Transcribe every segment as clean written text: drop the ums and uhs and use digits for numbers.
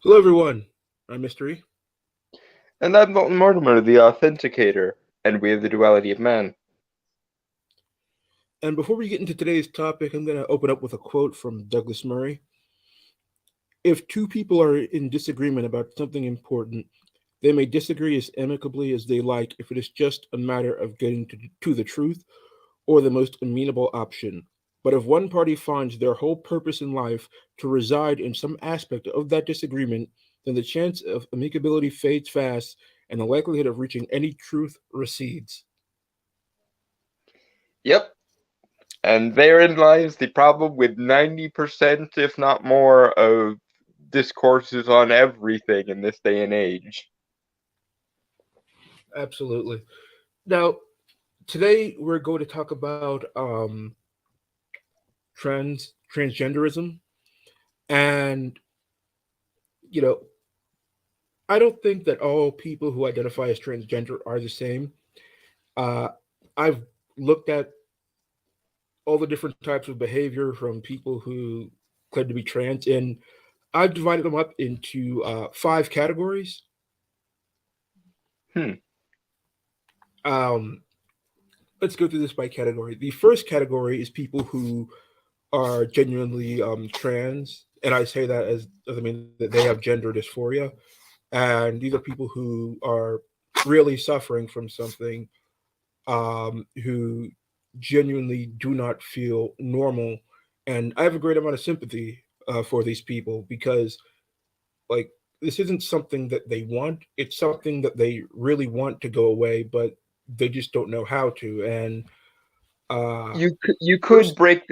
Hello, everyone. I'm Mystery. And I'm Milton Mortimer, the Authenticator, and we have the Duality of Man. And before we get into today's topic, I'm going to open up with a quote from Douglas Murray. If two people are in disagreement about something important, they may disagree as amicably as they like if it is just a matter of getting to the truth or the most amenable option. But if one party finds their whole purpose in life to reside in some aspect of that disagreement, then the chance of amicability fades fast and the likelihood of reaching any truth recedes. Yep, and therein lies the problem with 90%, if not more, of discourses on everything in this day and age. Absolutely. Now, today we're going to talk about transgenderism, and you know, I don't think that all people who identify as transgender are the same. Uh, I've looked at all the different types of behavior from people who claim to be trans, and I've divided them up into five categories. Hmm. Um, let's go through this by category. The first category is people who are genuinely trans, and I say that as I mean that they have gender dysphoria, and these are people who are really suffering from something, who genuinely do not feel normal, and I have a great amount of sympathy for these people because, like, this isn't something that they want; it's something that they really want to go away, but they just don't know how to. And You could first, break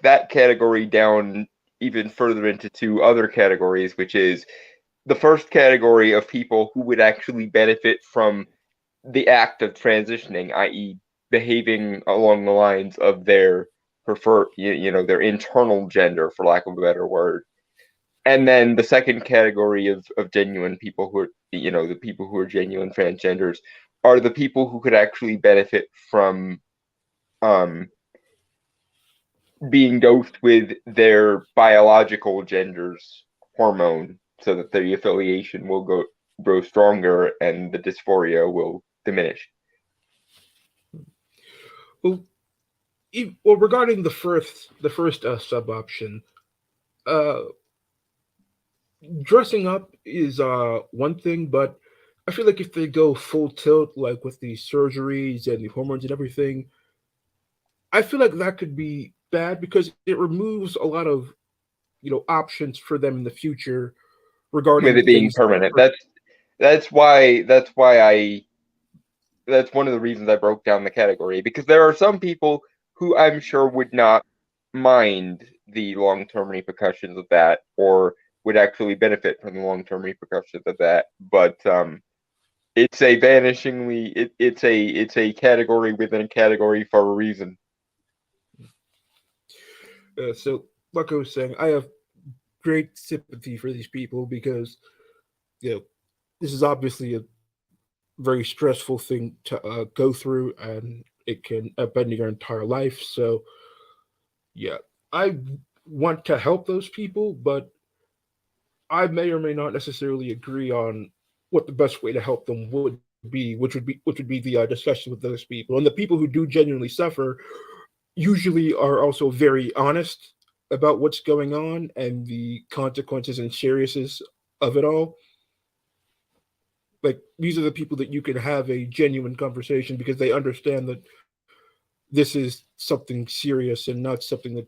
that category down even further into two other categories, which is the first category of people who would actually benefit from the act of transitioning, i.e., behaving along the lines of their their internal gender, for lack of a better word. And then the second category of genuine people who are, the people who are genuine transgenders are the people who could actually benefit from um, being dosed with their biological gender's hormone so that the affiliation will grow stronger and the dysphoria will diminish. well, well, regarding the first sub option, uh, dressing up is one thing, but I feel like if they go full tilt, like with the surgeries and the hormones and everything, I feel like that could be bad because it removes a lot of options for them in the future With regarding it being things that permanent. are. That's why that's one of the reasons I broke down the category, because there are some people who I'm sure would not mind the long-term repercussions of that, or would actually benefit from the long-term repercussions of that. But it's a it's a category within a category for a reason. So, like I was saying, I have great sympathy for these people because you know this is obviously a very stressful thing to go through, and it can upend your entire life. So, yeah, I want to help those people, but I may or may not necessarily agree on what the best way to help them would be, which would be the discussion with those people. And the people who do genuinely suffer usually are also very honest about what's going on and the consequences and seriousness of it all. Like, these are the people that you can have a genuine conversation because they understand that this is something serious and not something that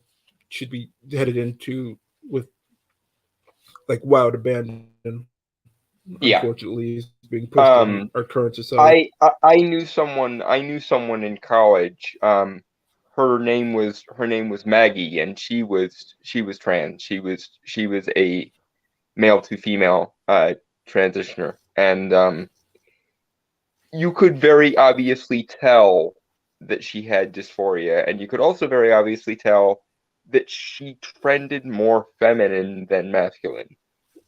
should be headed into with like wild abandon. Unfortunately, Yeah. is being pushed in our current Um, society. I knew someone in college. Her name was Maggie, and she was trans. She was a male to female transitioner, and you could very obviously tell that she had dysphoria, and you could also very obviously tell that she trended more feminine than masculine.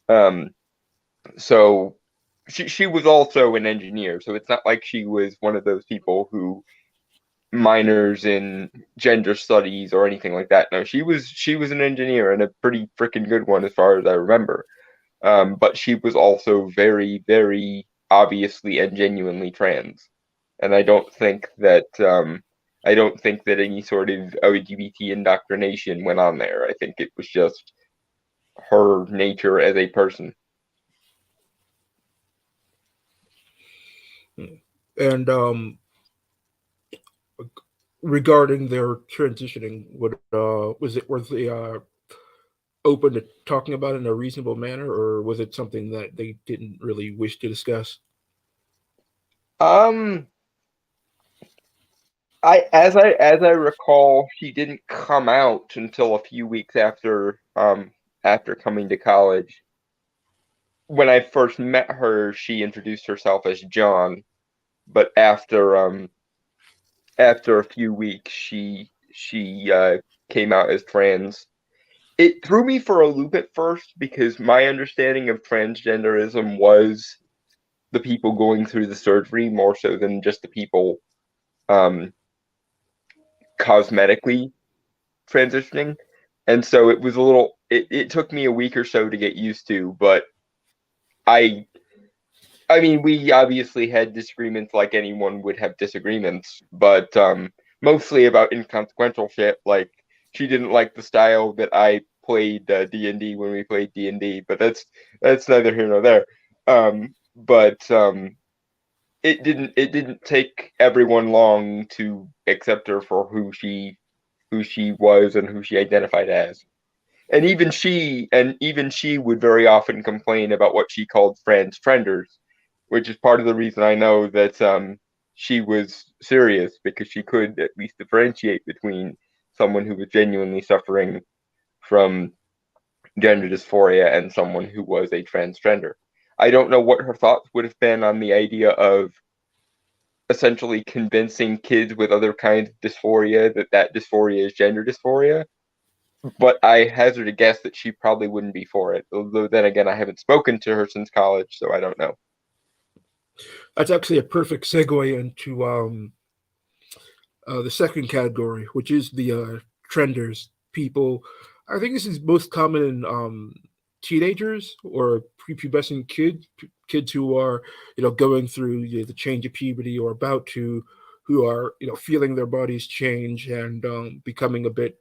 Um, so she was also an engineer, so it's not like she was one of those people who minors in gender studies or anything like that. No, she was an engineer and a pretty freaking good one as far as I remember. but she was also very, very obviously and genuinely trans. And I don't think that any sort of LGBT indoctrination went on there. I think it was just her nature as a person. And regarding their transitioning, was they open to talking about it in a reasonable manner, or was it something that they didn't really wish to discuss? Um, as I recall, she didn't come out until a few weeks after coming to college. When I first met her, she introduced herself as John, but after a few weeks, she came out as trans. It threw me for a loop at first because my understanding of transgenderism was the people going through the surgery more so than just the people um, cosmetically transitioning. And so it was a little, it took me a week or so to get used to, but I I mean, we obviously had disagreements like anyone would have disagreements, but mostly about inconsequential shit. Like she didn't like the style that I played D&D when we played D&D, but that's neither here nor there. But it didn't take everyone long to accept her for who she was and who she identified as. And even she would very often complain about what she called trans trenders, which is part of the reason I know that she was serious because she could at least differentiate between someone who was genuinely suffering from gender dysphoria and someone who was a transgender. I don't know what her thoughts would have been on the idea of essentially convincing kids with other kinds of dysphoria that dysphoria is gender dysphoria, but I hazard a guess that she probably wouldn't be for it. Although then again, I haven't spoken to her since college, so I don't know. That's actually a perfect segue into the second category, which is the trenders people. I think this is most common in teenagers or prepubescent kids who are going through the change of puberty or about to, who are feeling their bodies change and becoming a bit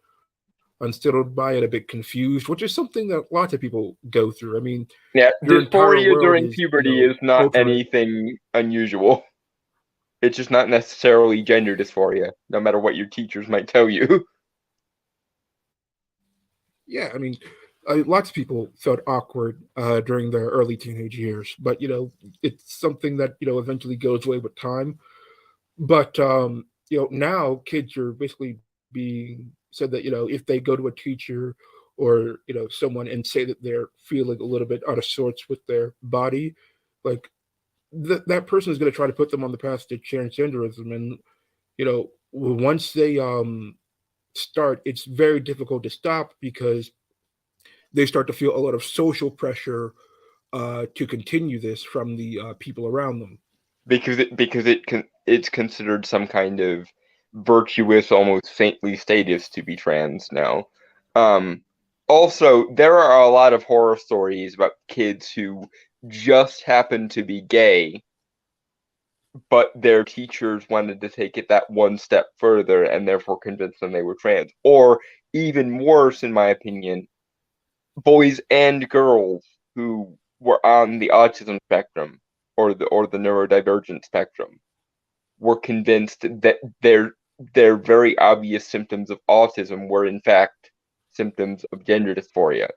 unsettled by it, a bit confused, which is something that lots of people go through. I mean, Yeah, your entire dysphoria world during is puberty is not altering. anything unusual. It's just not necessarily gender dysphoria, no matter what your teachers might tell you. Yeah, I mean, lots of people felt awkward during their early teenage years, but it's something that eventually goes away with time. But now kids are basically being said that if they go to a teacher or someone and say that they're feeling a little bit out of sorts with their body, like that person is going to try to put them on the path to transgenderism, and once they start, it's very difficult to stop because they start to feel a lot of social pressure to continue this from the people around them. It's considered some kind of virtuous, almost saintly status to be trans now. Um, Also, there are a lot of horror stories about kids who just happen to be gay, but their teachers wanted to take it that one step further and therefore convinced them they were trans. Or even worse, in my opinion, boys and girls who were on the autism spectrum or the neurodivergent spectrum were convinced that their very obvious symptoms of autism were in fact symptoms of gender dysphoria,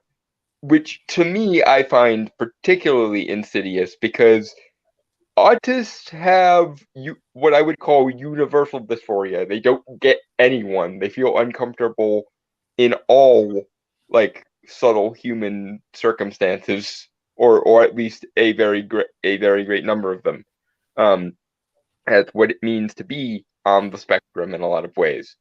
which to me I find particularly insidious because autists have what I would call universal dysphoria. They don't get anyone. They feel uncomfortable in all like subtle human circumstances, or at least a very great number of them. Um, as what it means to be on the spectrum in a lot of ways.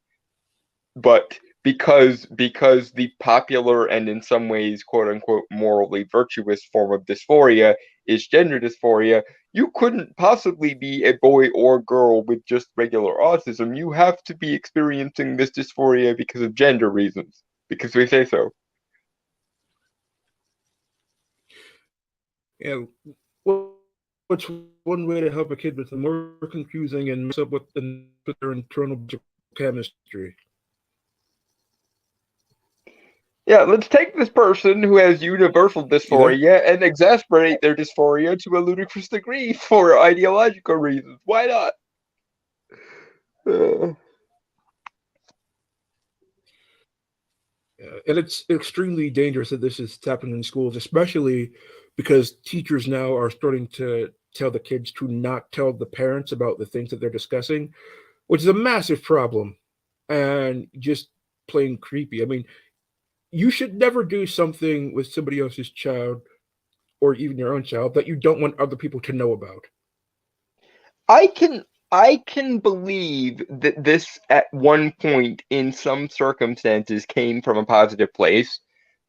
But because the popular and in some ways quote unquote morally virtuous form of dysphoria is gender dysphoria, you couldn't possibly be a boy or girl with just regular autism. You have to be experiencing this dysphoria because of gender reasons, because we say so. Yeah, what's one way to help a kid with the more confusing and mess up with their internal chemistry? Yeah, let's take this person who has universal You there? dysphoria and exasperate their dysphoria to a ludicrous degree for ideological reasons. Why not? Uh, And it's extremely dangerous that this is happening in schools, especially because teachers now are starting to tell the kids to not tell the parents about the things that they're discussing, which is a massive problem and just plain creepy. I mean, you should never do something with somebody else's child or even your own child that you don't want other people to know about. I can I can believe that this at one point in some circumstances came from a positive place.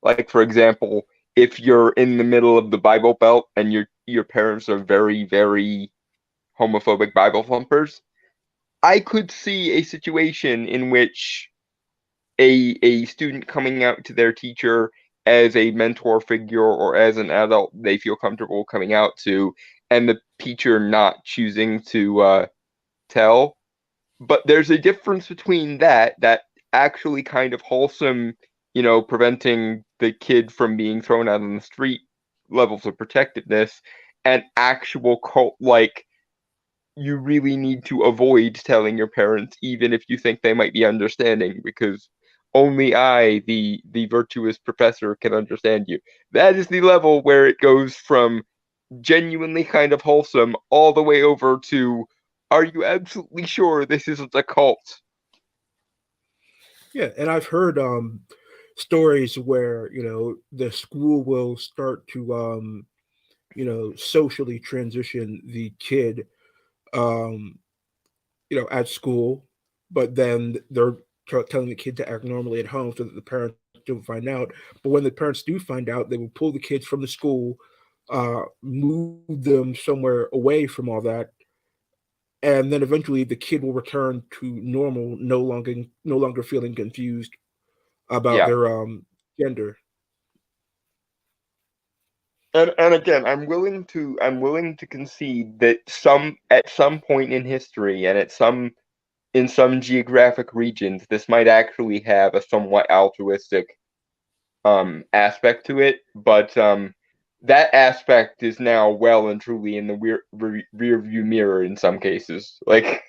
Like for example, if you're in the middle of the Bible Belt and your parents are very, very homophobic Bible thumpers, I could see a situation in which a student coming out to their teacher as a mentor figure or as an adult they feel comfortable coming out to, and the teacher not choosing to tell. But there's a difference between that actually kind of wholesome, preventing the kid from being thrown out on the street levels of protectiveness, and actual cult like you really need to avoid telling your parents, even if you think they might be understanding, because only I, the virtuous professor, can understand you. That is the level where it goes from genuinely kind of wholesome all the way over to, are you absolutely sure this isn't a cult? Yeah, and I've heard stories where the school will start to socially transition the kid um at school, but then they're telling the kid to act normally at home so that the parents don't find out. But when the parents do find out, they will pull the kids from the school, move them somewhere away from all that, and then eventually the kid will return to normal, no longer feeling confused about Yeah. their gender. And again, I'm willing to concede that some at some point in history and in some geographic regions, this might actually have a somewhat altruistic aspect to it, but that aspect is now well and truly in the rear view mirror in some cases. Like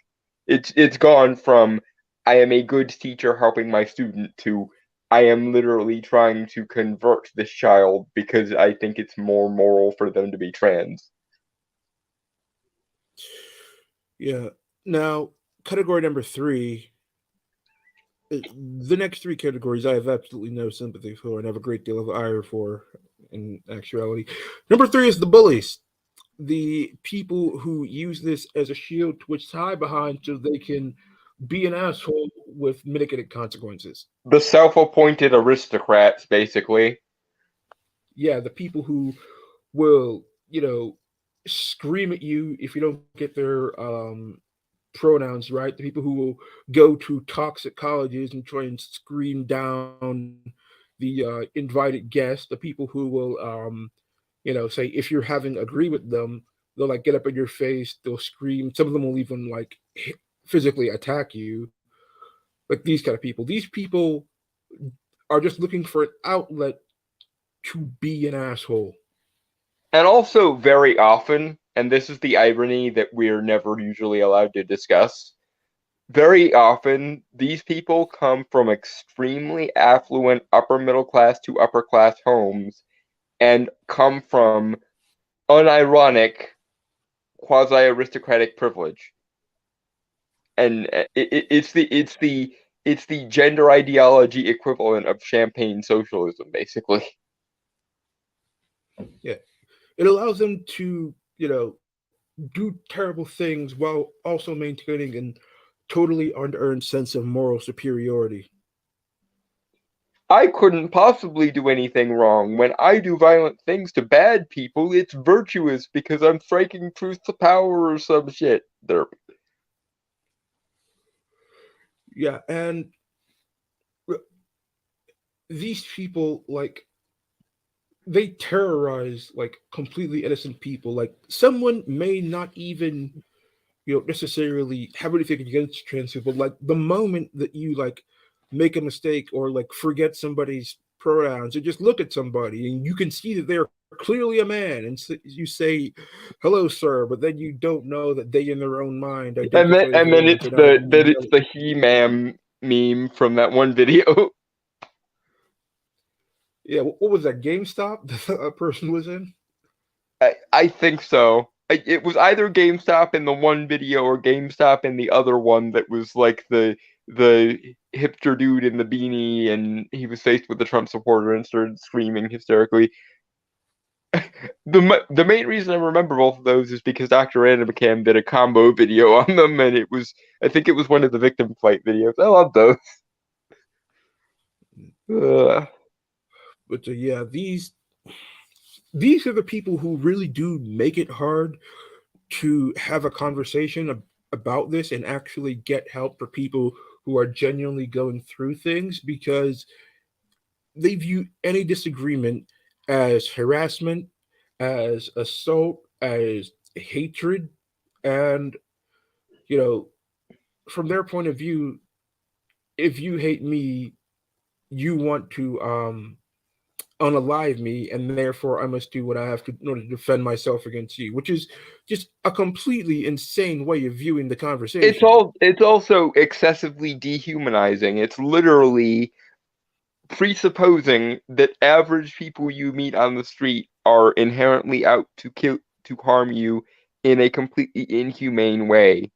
it's gone from I am a good teacher helping my student to I am literally trying to convert this child because I think it's more moral for them to be trans. Yeah. Now, category number three. The next three categories I have absolutely no sympathy for and have a great deal of ire for in actuality. Number three is the bullies, the people who use this as a shield to which to hide behind so they can be an asshole with mitigated consequences. The self-appointed aristocrats, basically. Yeah, the people who will, scream at you if you don't get their pronouns right, the people who will go to toxic colleges and try and scream down the invited guests, the people who will, say if you're having agree with them, they'll like get up in your face, they'll scream. Some of them will even like physically attack you. Like these kind of people. These people are just looking for an outlet to be an asshole. And also, very often, and this is the irony that we're never usually allowed to discuss, very often these people come from extremely affluent upper middle class to upper class homes and come from unironic quasi aristocratic privilege. And it's the gender ideology equivalent of champagne socialism, basically. Yeah. It allows them to, do terrible things while also maintaining an totally unearned sense of moral superiority. I couldn't possibly do anything wrong. When I do violent things to bad people, it's virtuous because I'm striking truth to power or some shit. Derp. Yeah, and these people, like, they terrorize like completely innocent people. Like someone may not even necessarily have anything against trans people. Like the moment that you like make a mistake or like forget somebody's pronouns or just look at somebody and you can see that they're clearly a man and you say hello sir, but then you don't know that they in their own mind identify as And then women, it's so now you it's yell. the He-Man meme from that one video. Yeah, what was that, GameStop that a person was in? I think so. It was either GameStop in the one video or GameStop in the other one that was like the hipster dude in the beanie, and he was faced with the Trump supporter and started screaming hysterically. The main reason I remember both of those is because Dr. Animacam did a combo video on them, and it was, I think it was one of the victim fight videos. I love those. Ugh. But yeah, these are the people who really do make it hard to have a conversation about this and actually get help for people who are genuinely going through things, because they view any disagreement as harassment, as assault, as hatred. And, you know, from their point of view, if you hate me, you want to unalive me, and therefore I must do what I have to in order to defend myself against you, which is just a completely insane way of viewing the conversation. It's also excessively dehumanizing. It's literally presupposing that average people you meet on the street are inherently out to harm you in a completely inhumane way.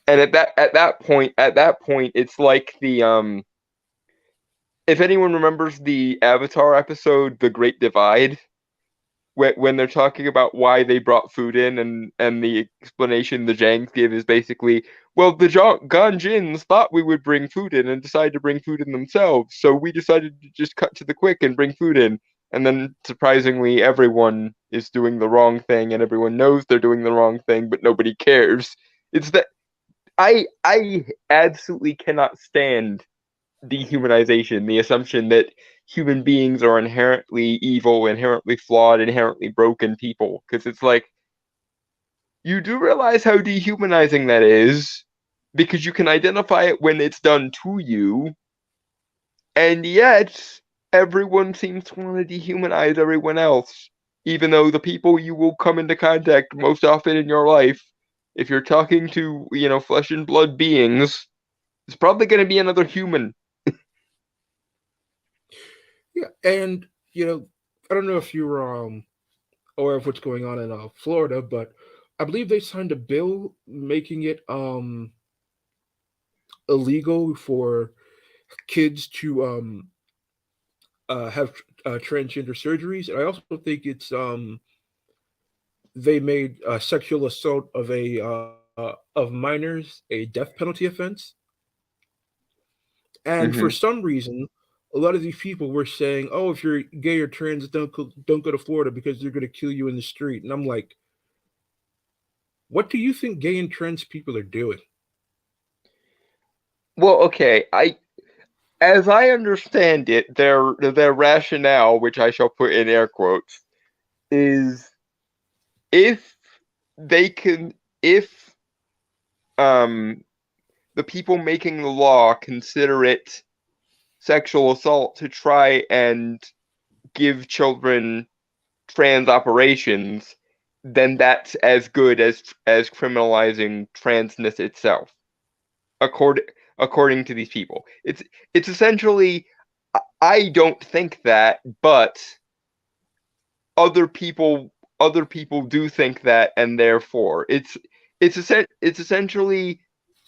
And at that point it's like the if anyone remembers the Avatar episode The Great Divide, when they're talking about why they brought food in, and the explanation the Jangs give is basically, well, the Ganjins thought we would bring food in and decided to bring food in themselves, so we decided to just cut to the quick and bring food in. And then surprisingly, everyone is doing the wrong thing, and everyone knows they're doing the wrong thing, but nobody cares. It's that I absolutely cannot stand dehumanization, the assumption that human beings are inherently evil, inherently flawed, inherently broken people. Because it's like, you do realize how dehumanizing that is, because you can identify it when it's done to you, and yet everyone seems to want to dehumanize everyone else, even though the people you will come into contact most often in your life, if you're talking to, flesh and blood beings, it's probably going to be another human. Yeah, and I don't know if you're aware of what's going on in Florida, but I believe they signed a bill making it illegal for kids to have transgender surgeries, and I also think it's they made sexual assault of minors a death penalty offense. And for Hmm. some reason, a lot of these people were saying, "Oh, if you're gay or trans, don't go to Florida because they're going to kill you in the street." And I'm like, what do you think gay and trans people are doing? Well, okay, as I understand it, their rationale, which I shall put in air quotes, is if they can, if um the people making the law consider it sexual assault to try and give children trans operations, then that's as good as criminalizing transness itself. According according to these people, it's essentially, I don't think that, but other people other people do think that, and therefore it's essentially,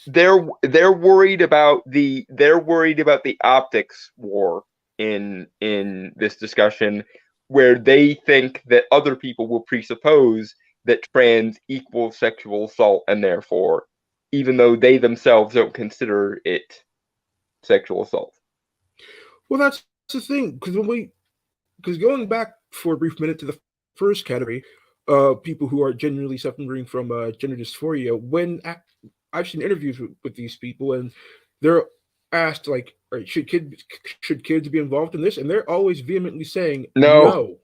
they're worried about the optics war in this discussion, where they think that other people will presuppose that trans equals sexual assault, and therefore, even though they themselves don't consider it sexual assault. Well, that's the thing, because going back for a brief minute to the first category, people who are genuinely suffering from gender dysphoria, I've seen interviews with these people, and they're asked like, right, should kids be involved in this, and they're always vehemently saying No, no.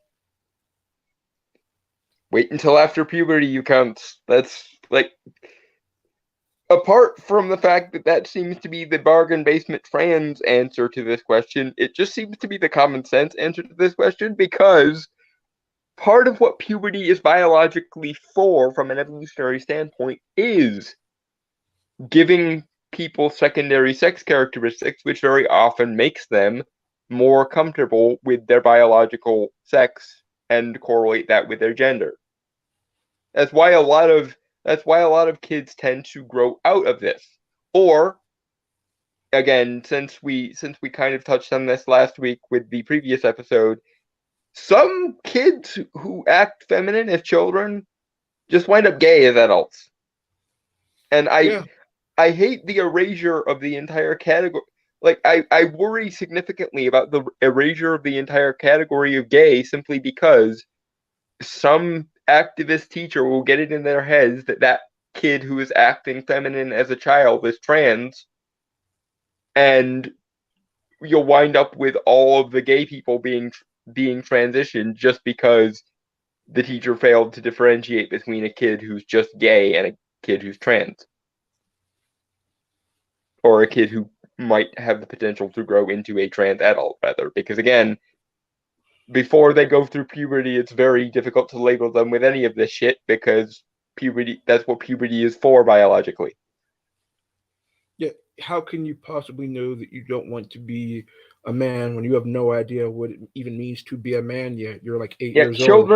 wait until after puberty, you count. That's like, apart from the fact that that seems to be the bargain basement trans answer to this question, it just seems to be the common sense answer to this question, because part of what puberty is biologically for, from an evolutionary standpoint, is giving people secondary sex characteristics, which very often makes them more comfortable with their biological sex and correlate that with their gender. That's why a lot of kids tend to grow out of this. Or again, since we kind of touched on this last week with the previous episode, some kids who act feminine as children just wind up gay as adults. And Yeah, I hate the erasure of the entire category. Like, I worry significantly about the erasure of the entire category of gay, simply because some activist teacher will get it in their heads that that kid who is acting feminine as a child is trans, and you'll wind up with all of the gay people being transitioned just because the teacher failed to differentiate between a kid who's just gay and a kid who's trans, or a kid who might have the potential to grow into a trans adult, rather, because again, before they go through puberty, it's very difficult to label them with any of this shit, because puberty, that's what puberty is for biologically. yeah. How can you possibly know that you don't want to be a man when you have no idea what it even means to be a man yet? You're like eight Yeah, years old.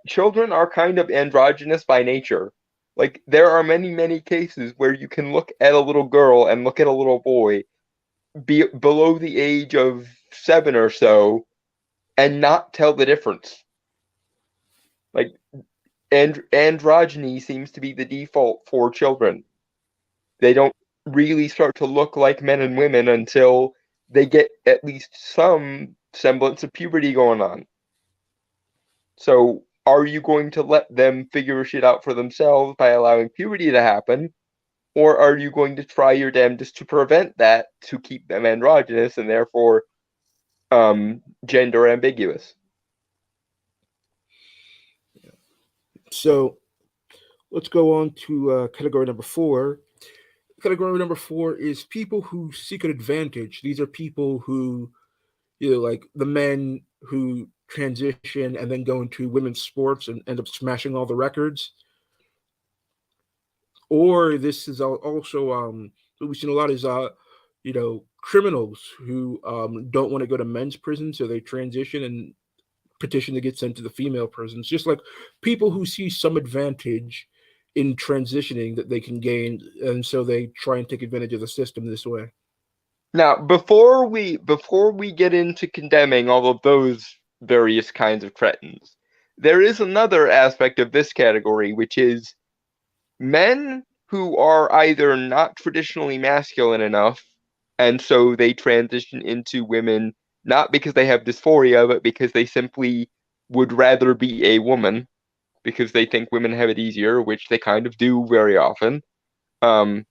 children are kind of androgynous by nature. Like, there are many cases where you can look at a little girl and look at a little boy be below the age of 7 or so and not tell the difference. Like, androgyny seems to be the default for children. They don't really start to look like men and women until they get at least some semblance of puberty going on. So, are you going to let them figure shit out for themselves by allowing puberty to happen? Or are you going to try your damnedest to prevent that, to keep them androgynous and therefore gender ambiguous? So let's go on to category number four. Category number four is people who seek an advantage. These are people who, like the men who transition and then go into women's sports and end up smashing all the records. Or this is also what we've seen a lot is criminals who don't want to go to men's prison, so they transition and petition to get sent to the female prisons. Just like people who see some advantage in transitioning that they can gain, and so they try and take advantage of the system this way. Now, before we get into condemning all of those various kinds of cretins, there is another aspect of this category, which is men who are either not traditionally masculine enough, and so they transition into women not because they have dysphoria, but because they simply would rather be a woman, because they think women have it easier, which they kind of do very often. Um,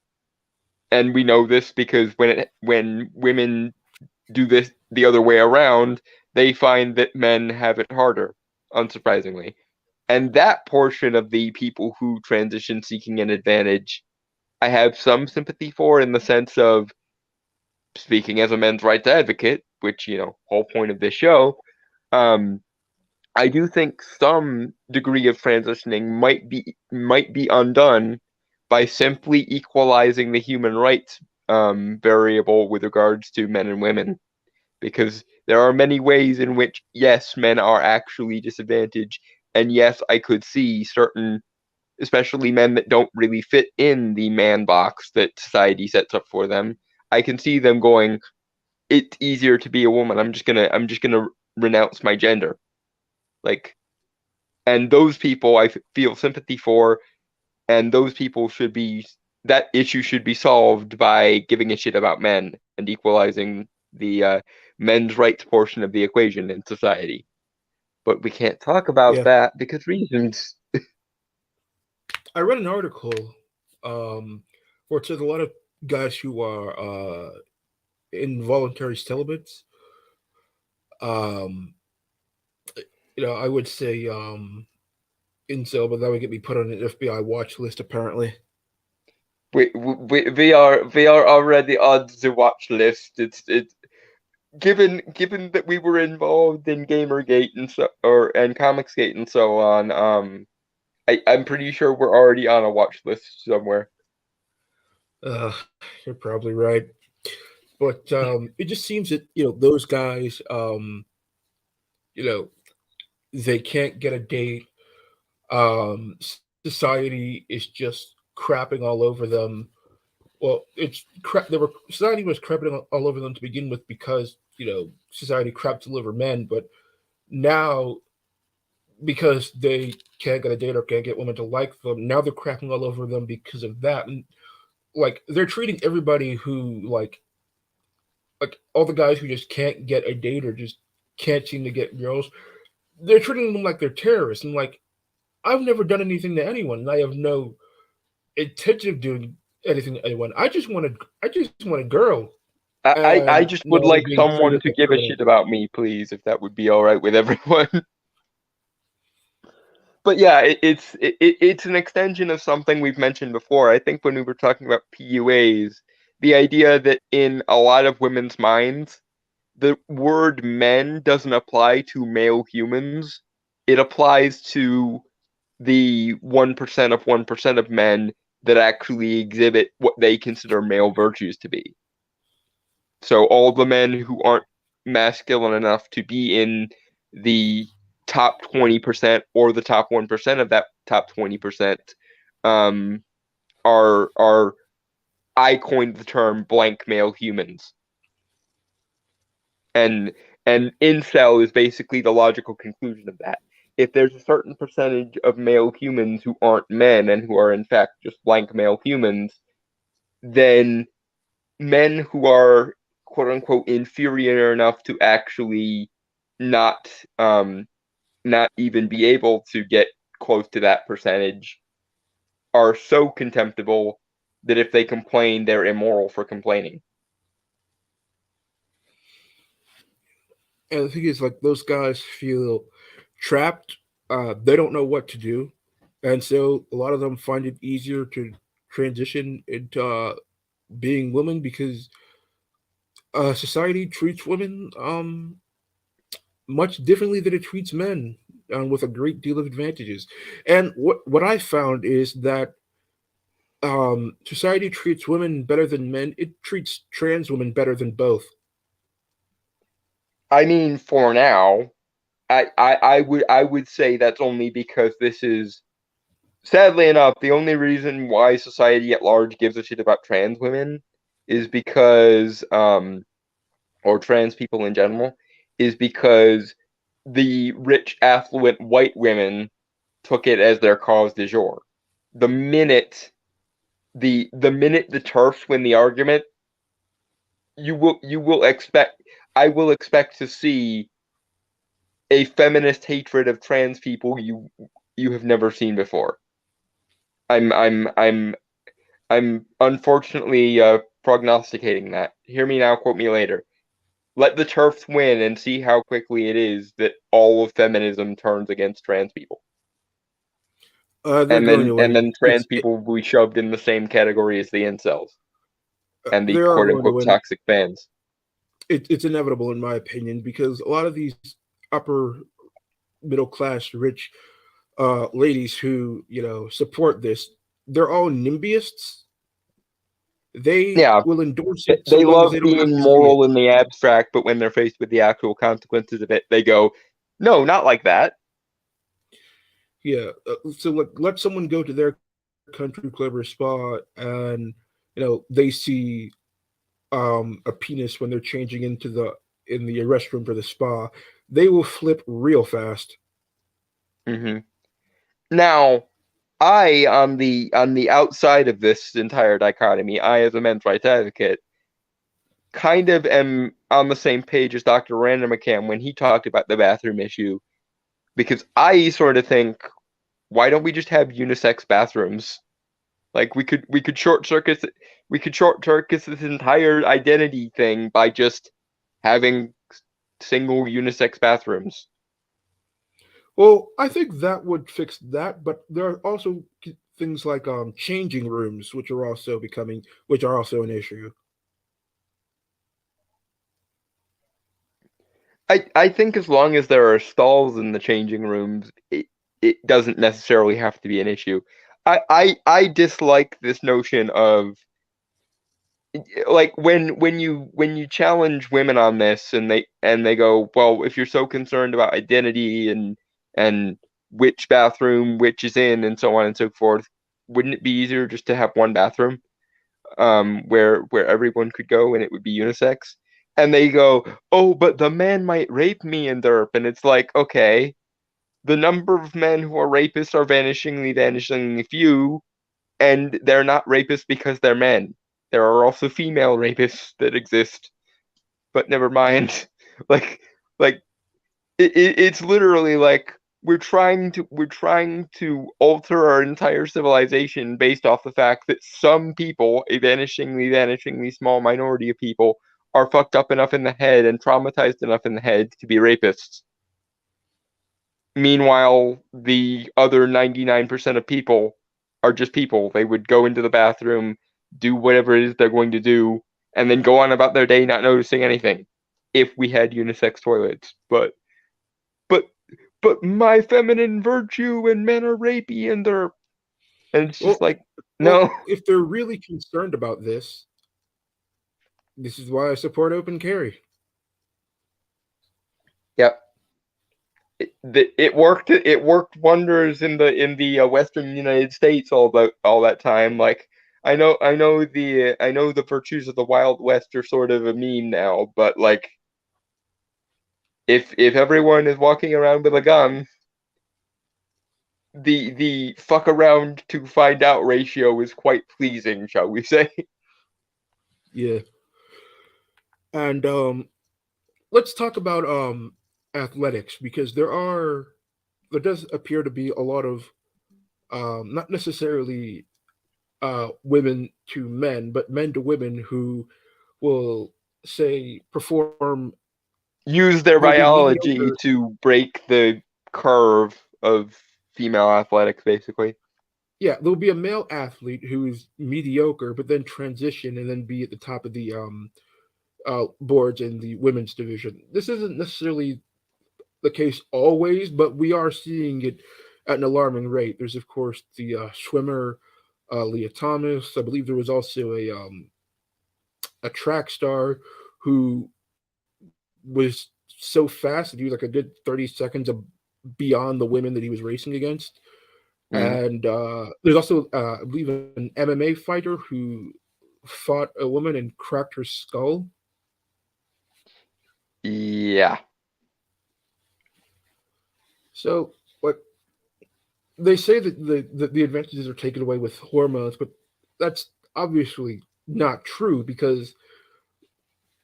and we know this because when women do this the other way around, they find that men have it harder, unsurprisingly. And that portion of the people who transition seeking an advantage, I have some sympathy for, in the sense of, speaking as a men's rights advocate, which, whole point of this show, um, I do think some degree of transitioning might be undone by simply equalizing the human rights variable with regards to men and women, because there are many ways in which, yes, men are actually disadvantaged, and yes, I could see certain, especially men that don't really fit in the man box that society sets up for them. I can see them going, it's easier to be a woman. I'm just gonna renounce my gender. Like, and those people I feel sympathy for, and those people should be, that issue should be solved by giving a shit about men and equalizing the men's rights portion of the equation in society. But we can't talk about Yeah, that because reasons. I read an article where it says a lot of guys who are involuntary celibates. Um, I would say incel, but that would get me put on an FBI watch list apparently. We are already on the watch list. It's given that we were involved in Gamergate and Comicsgate and so on. I'm pretty sure we're already on a watch list somewhere. Uh, you're probably right. But it just seems that those guys, you know, they can't get a date. Society is just crapping all over them. Well, it's crap. They were society was crapping all over them to begin with because society crapped all over men. But now, because they can't get a date or can't get women to like them, now they're crapping all over them because of that. And like they're treating everybody who like all the guys who just can't get a date or just can't seem to get girls, they're treating them like they're terrorists. And like, I've never done anything to anyone, and I have no intention of doing anything to anyone. I just want a girl, I and just now would I'm like being someone treated to like give a criminal. shit about me, please, if that would be all right with everyone. But yeah, it's an extension of something we've mentioned before. I think when we were talking about PUAs, the idea that in a lot of women's minds, the word men doesn't apply to male humans. It applies to the 1% of 1% of men that actually exhibit what they consider male virtues to be. So all the men who aren't masculine enough to be in the top 20% or the top 1% of that top 20% um, are I coined the term blank male humans. And and incel is basically the logical conclusion of that. If there's a certain percentage of male humans who aren't men and who are in fact just blank male humans, then men who are quote unquote inferior enough to actually not not even be able to get close to that percentage are so contemptible that if they complain, they're immoral for complaining. And the thing is, like, those guys feel trapped. They don't know what to do, and so a lot of them find it easier to transition into being women because society treats women much differently than it treats men, with a great deal of advantages. And what I found is that society treats women better than men. It treats trans women better than both. I mean, for now, I would say that's only because this is sadly enough the only reason why society at large gives a shit about trans women is because or trans people in general is because the rich affluent white women took it as their cause du jour. The minute the minute the turfs win the argument, you will expect I will expect to see a feminist hatred of trans people you have never seen before. I'm I'm I'm I'm unfortunately prognosticating that. Hear me now, quote me later. Let the turfs win and see how quickly it is that all of feminism turns against trans people. They're And going then to and win. then trans people will be shoved in the same category as the incels and They the are quote going to unquote win. toxic fans. It's inevitable, in my opinion, because a lot of these upper middle class rich ladies who support this, they're all NIMByists. They Yeah, will endorse it so they long as love they don't have being to see it. moral in the abstract, but when they're faced with the actual consequences of it, they go, "No, not like that." Yeah. So let someone go to their country club or spa, and they see a penis when they're changing into the restroom for the spa. They will flip real fast. hmm Now, I on the outside of this entire dichotomy, I as a men's rights advocate kind of am on the same page as Dr. Random McCam when he talked about the bathroom issue because I sort of think, why don't we just have unisex bathrooms? Like we could short circuit this entire identity thing by just having single unisex bathrooms. Well, I think that would fix that, but there are also things like changing rooms, which are also an issue. I think as long as there are stalls in the changing rooms, it doesn't necessarily have to be an issue. I dislike this notion of like when you challenge women on this and they go, well, if you're so concerned about identity and which bathroom which is in and so on and so forth, wouldn't it be easier just to have one bathroom where everyone could go and it would be unisex? And they go, oh, but the man might rape me in derp, and it's like, okay, the number of men who are rapists are vanishingly few, and they're not rapists because they're men. There are also female rapists that exist, but never mind. Like, like it's literally like we're trying to alter our entire civilization based off the fact that some people, a vanishingly small minority of people, are fucked up enough in the head and traumatized enough in the head to be rapists. Meanwhile, the other 99% of people are just people. They would go into the bathroom, do whatever it is they're going to do, and then go on about their day not noticing anything if we had unisex toilets. But but my feminine virtue and men are rapey and it's just Well, like well, no. if they're really concerned about this is why I support open carry. Yeah, it worked wonders in the Western United States all that time. Like I know the virtues of the Wild West are sort of a meme now, but like if everyone is walking around with a gun, the fuck around to find out ratio is quite pleasing, shall we say? Yeah, and let's talk about athletics because there does appear to be a lot of not necessarily women to men, but men to women who will say perform Use their maybe biology mediocre. to break the curve of female athletics, basically. Yeah, there'll be a male athlete who is mediocre, but then transition and then be at the top of the boards in the women's division. This isn't necessarily the case always, but we are seeing it at an alarming rate. There's of course the swimmer Leah Thomas. I believe there was also a track star who was so fast that he was like a good 30 seconds beyond the women that he was racing against. Mm. And there's also, I believe, an MMA fighter who fought a woman and cracked her skull. Yeah. So, like, they say that the advantages are taken away with hormones, but that's obviously not true because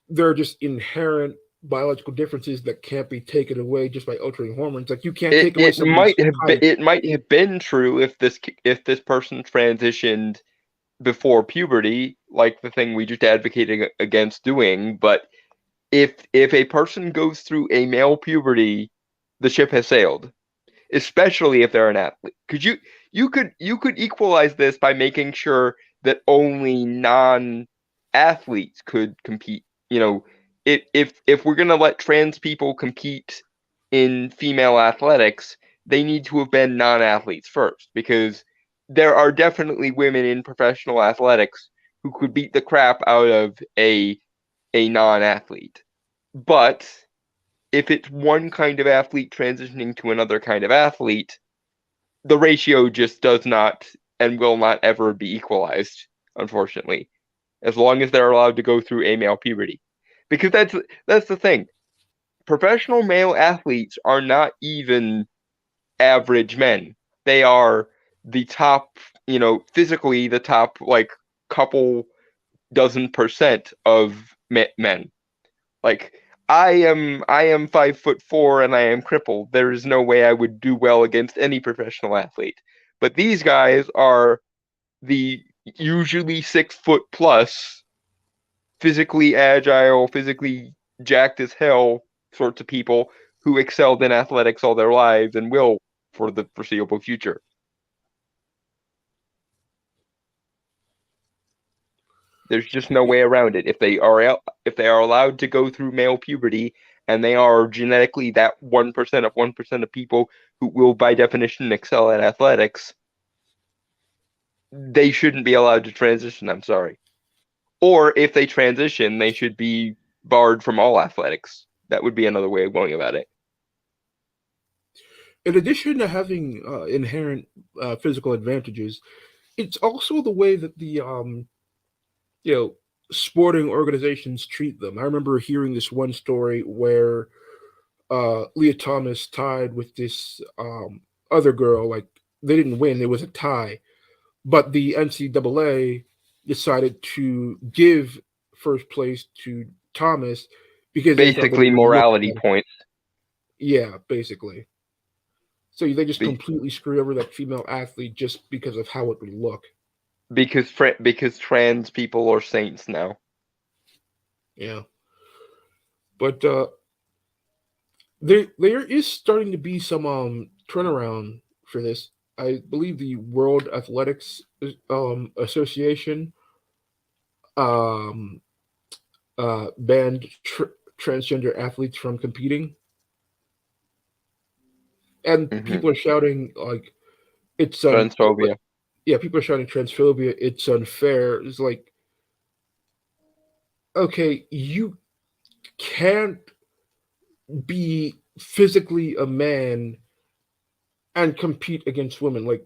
there are just inherent biological differences that can't be taken away just by altering hormones. Like, you can't take away somebody's height. It might have been true if this person transitioned before puberty, like the thing we just advocated against doing, but if a person goes through a male puberty, the ship has sailed, especially if they're an athlete. Could you could equalize this by making sure that only non-athletes could compete. You know, if we're gonna let trans people compete in female athletics, they need to have been non-athletes first, because there are definitely women in professional athletics who could beat the crap out of a non-athlete. But if it's one kind of athlete transitioning to another kind of athlete, the ratio just does not and will not ever be equalized, unfortunately, as long as they're allowed to go through a male puberty. Because that's the thing. Professional male athletes are not even average men. They are the top, you know, physically the top like couple dozen percent of men. Like I am 5'4" and I am crippled. There is no way I would do well against any professional athlete. But these guys are the usually 6 foot plus, physically agile, physically jacked as hell sorts of people who excelled in athletics all their lives and will for the foreseeable future. There's just no way around it. If they are allowed to go through male puberty and they are genetically that 1% of people who will by definition excel at athletics, they shouldn't be allowed to transition, I'm sorry. Or if they transition, they should be barred from all athletics. That would be another way of going about it. In addition to having inherent physical advantages, it's also the way that the you know sporting organizations treat them. I remember hearing this one story where Leah Thomas tied with this other girl. Like they didn't win; it was a tie. But the NCAA decided to give first place to Thomas because they thought that it Basically, would look morality better. points. Yeah, basically. So they just Be- completely screwed over that female athlete just because of how it would look. because trans people are saints now. Yeah, but there is starting to be some turnaround for this. I believe the World Athletics Association um banned transgender athletes from competing, and Hmm. people are shouting like it's like, Transphobia. yeah, people are shouting transphobia. It's unfair. It's like, okay, you can't be physically a man and compete against women. Like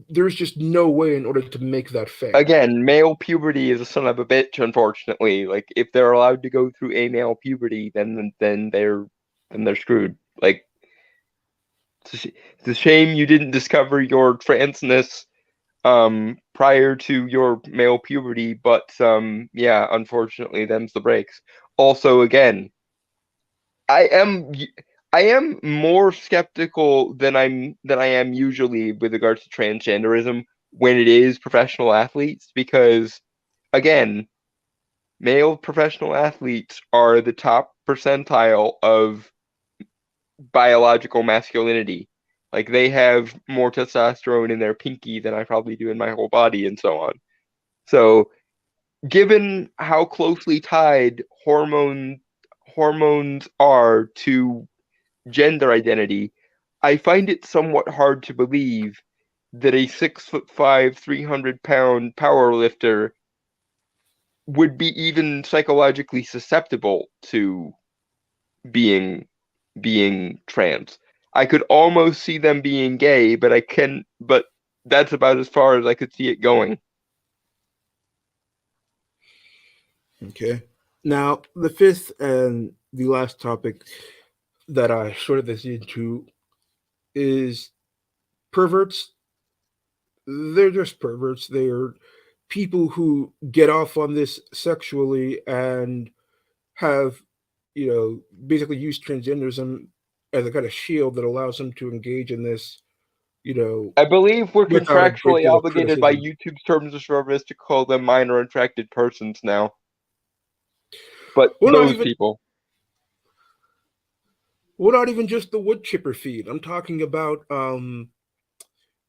there's just no way in order to make that fair. Again, male puberty is a son of a bitch, unfortunately. Like if they're allowed to go through a male puberty, then they're screwed. Like it's a shame you didn't discover your transness prior to your male puberty, but yeah, unfortunately them's the breaks. Also, again, I am I am more skeptical than I am usually with regards to transgenderism when it is professional athletes because again, male professional athletes are the top percentile of biological masculinity. Like they have more testosterone in their pinky than I probably do in my whole body and so on. So, given how closely tied hormones are to gender identity, I find it somewhat hard to believe that a 6'5", 300-pound power lifter would be even psychologically susceptible to being trans. I could almost see them being gay, but that's about as far as I could see it going. Okay. Now, the fifth and the last topic that I sorted this into is perverts. They're just perverts. They are people who get off on this sexually and have, basically used transgenderism as a kind of shield that allows them to engage in this, you know, I believe we're without a great contractually deal of obligated by criticism. YouTube's terms of service to call them minor attracted persons now. But Well, not those even people, well, not even just the wood chipper feed. I'm talking about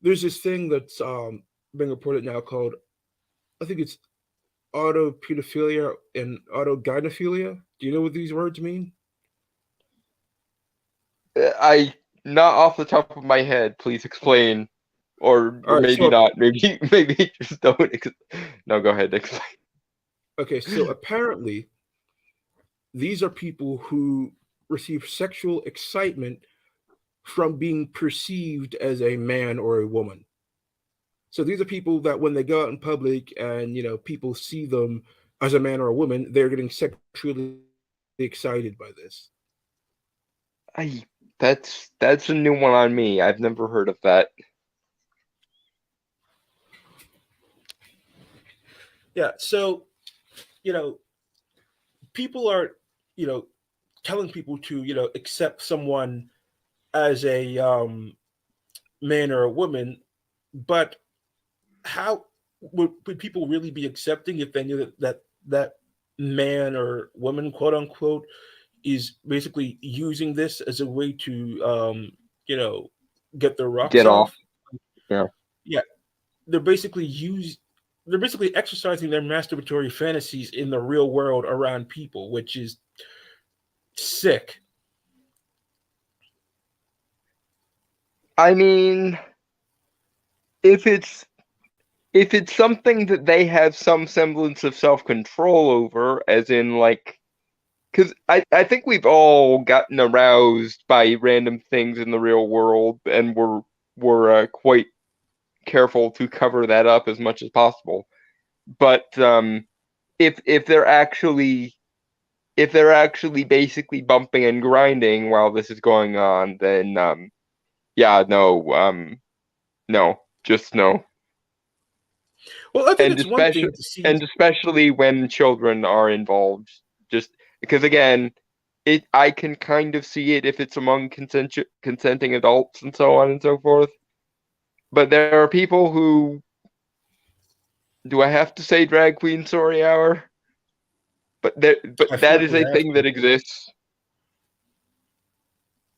there's this thing that's being reported now called, I think it's autopedophilia and autogynephilia. Do you know what these words mean? I not off the top of my head. Please explain, or All right, maybe so not. Maybe just don't. No, go ahead. Explain. okay, so apparently these are people who receive sexual excitement from being perceived as a man or a woman. So these are people that when they go out in public and people see them as a man or a woman, they're getting sexually excited by this. I that's a new one on me. I've never heard of that. Yeah, so you know, people are you know telling people to accept someone as a man or a woman, but how would people really be accepting if they knew that man or woman, quote unquote, is basically using this as a way to you know get their rocks Get off. off? Yeah. Yeah, they're basically use they're basically exercising their masturbatory fantasies in the real world around people, which is sick. I mean, if it's if it's something that they have some semblance of self-control over, as in like, because I think we've all gotten aroused by random things in the real world, and we're quite careful to cover that up as much as possible. But if they're actually basically bumping and grinding while this is going on, then yeah, no, just no. Well, I think and it's one especially thing to see. and especially when children are involved, just because again, it I can kind of see it if it's among consenting adults and so on and so forth. But there are people who, do I have to say drag queen story hour? But I feel that like is we a have thing to. that exists,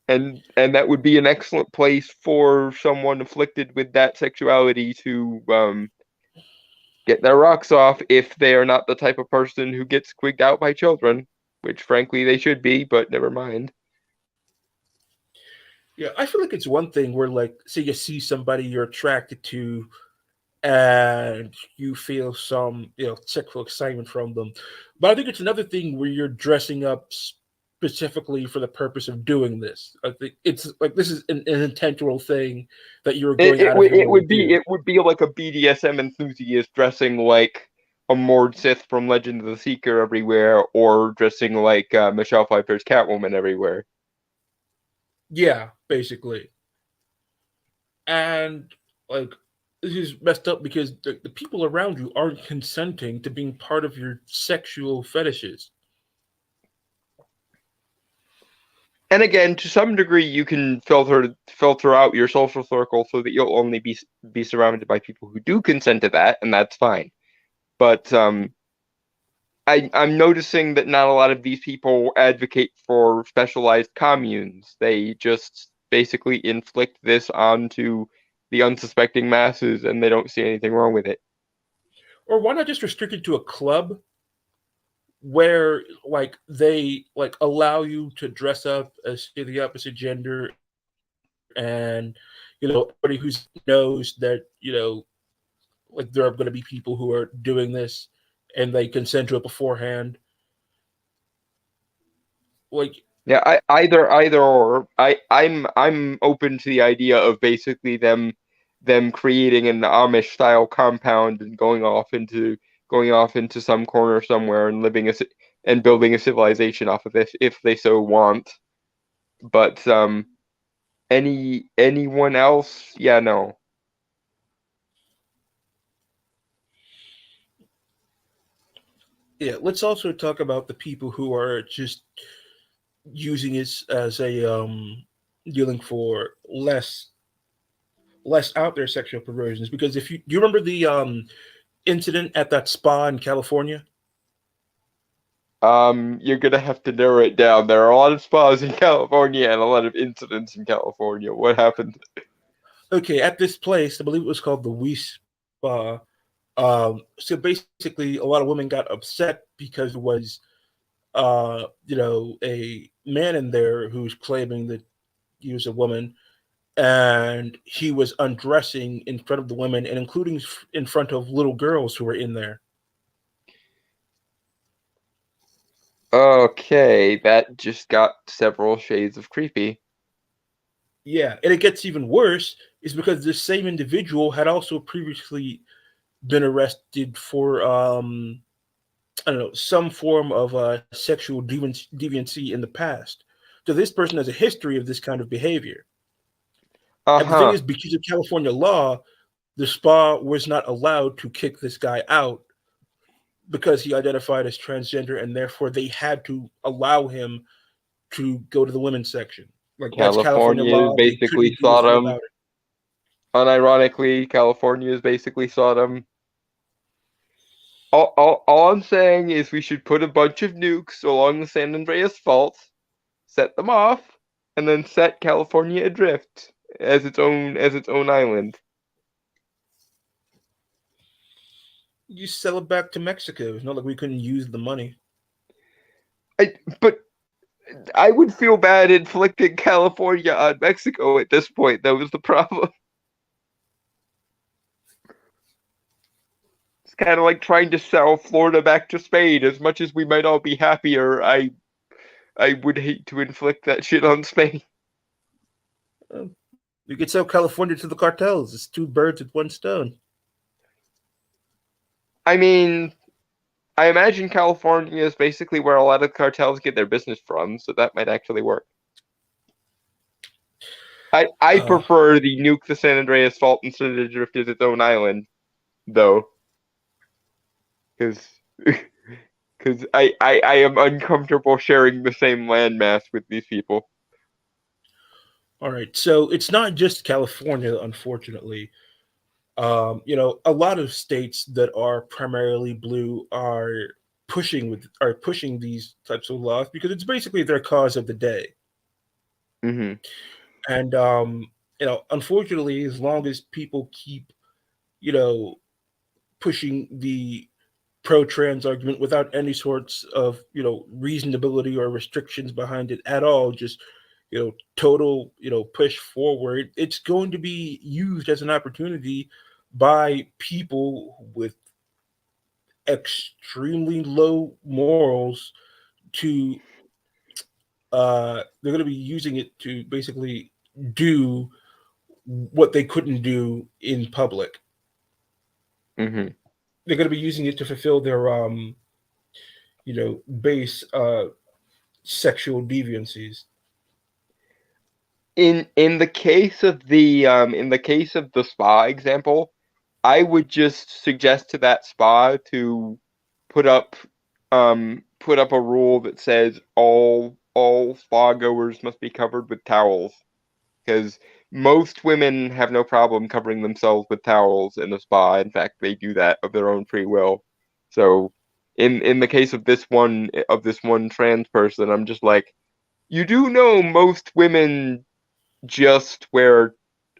and that would be an excellent place for someone afflicted with that sexuality to get their rocks off if they are not the type of person who gets squigged out by children, which frankly they should be, but never mind. Yeah, I feel like it's one thing where, like, say you see somebody you're attracted to, and you feel some, sexual excitement from them. But I think it's another thing where you're dressing up specifically for the purpose of doing this. I think it's like this is an intentional thing that you're It going it out of would your it way to would be do. it would be like a BDSM enthusiast dressing like a Mord Sith from Legend of the Seeker everywhere, or dressing like Michelle Pfeiffer's Catwoman everywhere. Yeah, basically. And like this is messed up because the people around you aren't consenting to being part of your sexual fetishes. And again, to some degree, you can filter out your social circle so that you'll only be surrounded by people who do consent to that, and that's fine. But I'm noticing that not a lot of these people advocate for specialized communes. They just basically inflict this onto the unsuspecting masses, and they don't see anything wrong with it. Or why not just restrict it to a club where like they like allow you to dress up as the opposite gender, and everybody who's knows that like there are going to be people who are doing this and they consent to it beforehand. Like, Yeah, either or. I'm open to the idea of basically them creating an Amish style compound and going off into some corner somewhere and and building a civilization off of this if they so want. But anyone else, yeah, no. yeah, let's also talk about the people who are just using it as a dealing for less out there sexual perversions. Because if you remember the incident at that spa in California. You're gonna have to narrow it down. There are a lot of spas in California and a lot of incidents in California. What happened? Okay, at this place, I believe it was called the We Spa. So basically, a lot of women got upset because there was, a man in there who's claiming that he was a woman, and he was undressing in front of the women, and including in front of little girls who were in there. Okay, that just got several shades of creepy. Yeah, and it gets even worse is because this same individual had also previously been arrested for I don't know, some form of sexual deviancy in the past. So this person has a history of this kind of behavior. And the thing Uh-huh. is, because of California law, the spa was not allowed to kick this guy out because he identified as transgender, and therefore they had to allow him to go to the women's section. Like that's California California is law. They basically couldn't do anything Sodom. about it. Unironically, California is basically Sodom. All I'm saying is we should put a bunch of nukes along the San Andreas Fault, set them off, and then set California adrift as its own island. You sell it back to Mexico. It's not like we couldn't use the money. But I would feel bad inflicting California on Mexico at this point. That was the problem. It's kind of like trying to sell Florida back to Spain. As much as we might all be happier, I would hate to inflict that shit on Spain. You could sell California to the cartels. It's two birds with one stone. I mean, I imagine California is basically where a lot of cartels get their business from, so that might actually work. I prefer the nuke the San Andreas Fault instead of drift as its own island, though, because I am uncomfortable sharing the same landmass with these people. All right, so it's not just California, unfortunately. A lot of states that are primarily blue are pushing these types of laws because it's basically their cause of the day. Mm-hmm. And unfortunately, as long as people keep, you know, pushing the pro-trans argument without any sorts of reasonability or restrictions behind it at all, just total push forward, it's going to be used as an opportunity by people with extremely low morals to they're going to be using it to basically do what they couldn't do in public. Mm-hmm. They're going to be using it to fulfill their base sexual deviancies. In the case of the spa example, I would just suggest to that spa to put up a rule that says all spa goers must be covered with towels, because most women have no problem covering themselves with towels in a spa. In fact, they do that of their own free will. So in the case of this one trans person, I'm just like, you do know most women just wear,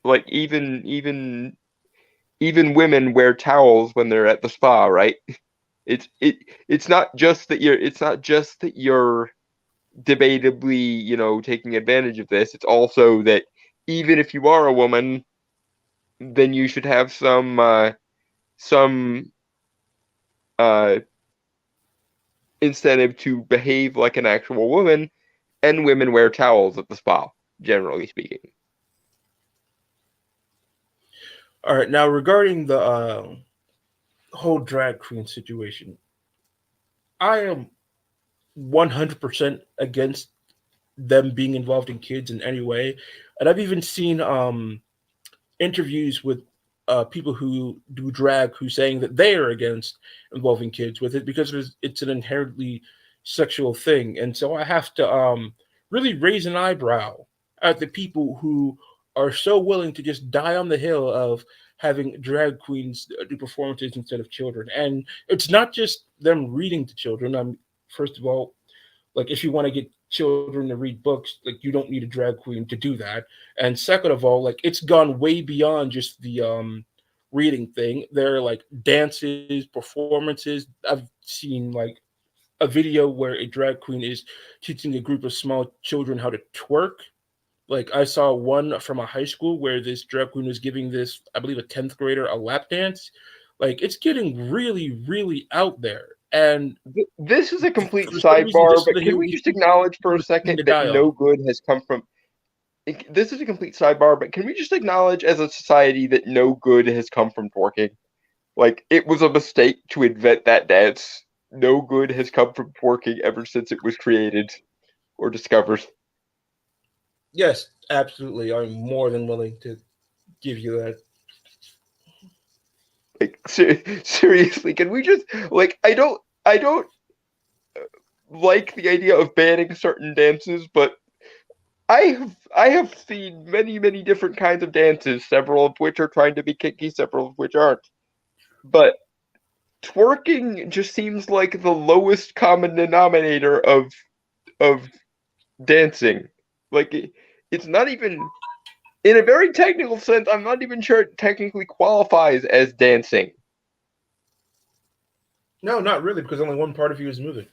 like, even women wear towels when they're at the spa, right? It's not just that you're debatably, taking advantage of this. It's also that even if you are a woman, then you should have some uh incentive to behave like an actual woman, and women wear towels at the spa, generally speaking. All right, now regarding the whole drag queen situation, I am 100% against them being involved in kids in any way. And I've even seen interviews with people who do drag who saying that they are against involving kids with it because it's an inherently sexual thing. And so I have to really raise an eyebrow at the people who are so willing to just die on the hill of having drag queens do performances instead of children. And it's not just them reading to children. First of all, like if you want to get children to read books, like you don't need a drag queen to do that. And second of all, like it's gone way beyond just the reading thing. There are like dances, performances. I've seen like a video where a drag queen is teaching a group of small children how to twerk. Like I saw one from a high school where this drag queen was giving this, I believe, a 10th grader a lap dance. Like it's getting really, really out there. And This is a complete for some reason, sidebar, this is but the can hill we these just people acknowledge for a seem second to that die no on. good has come from. This is a complete sidebar, but can we just acknowledge as a society that no good has come from twerking? Like, it was a mistake to invent that dance. No good has come from twerking ever since it was created or discovered. Yes, absolutely. I'm more than willing to give you that. Like, seriously, can we just, like, I don't like the idea of banning certain dances, but I have seen many different kinds of dances, several of which are trying to be kinky, several of which aren't. But twerking just seems like the lowest common denominator of dancing. Like it's not even in a very technical sense. I'm not even sure it technically qualifies as dancing. No, not really, because only one part of you is moving.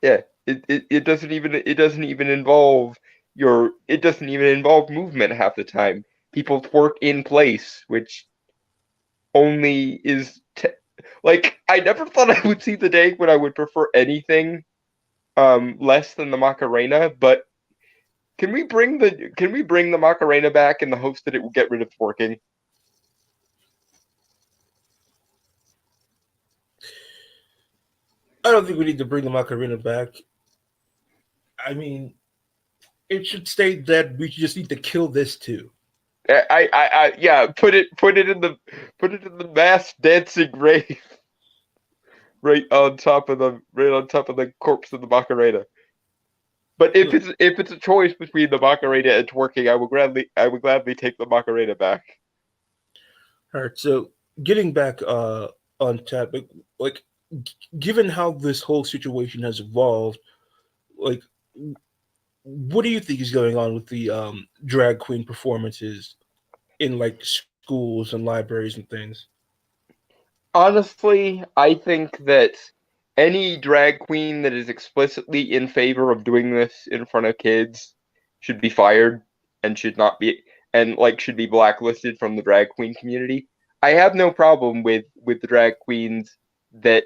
Yeah, it doesn't even involve it doesn't even involve movement half the time. People twerk in place, which only is like I never thought I would see the day when I would prefer anything less than the Macarena, but can we bring the Macarena back in the hopes that it will get rid of twerking? I don't think we need to bring the Macarena back. I mean, it should stay dead. We just need to kill this too. Yeah, put it in the mass dancing rave right on top of the corpse of the Macarena. But if it's a choice between the Macarena and twerking, I would gladly take the Macarena back. All right, so getting back on topic, like given how this whole situation has evolved, like what do you think is going on with the drag queen performances in like schools and libraries and things? Honestly, I think that any drag queen that is explicitly in favor of doing this in front of kids should be fired and should be blacklisted from the drag queen community. I have no problem with the drag queens that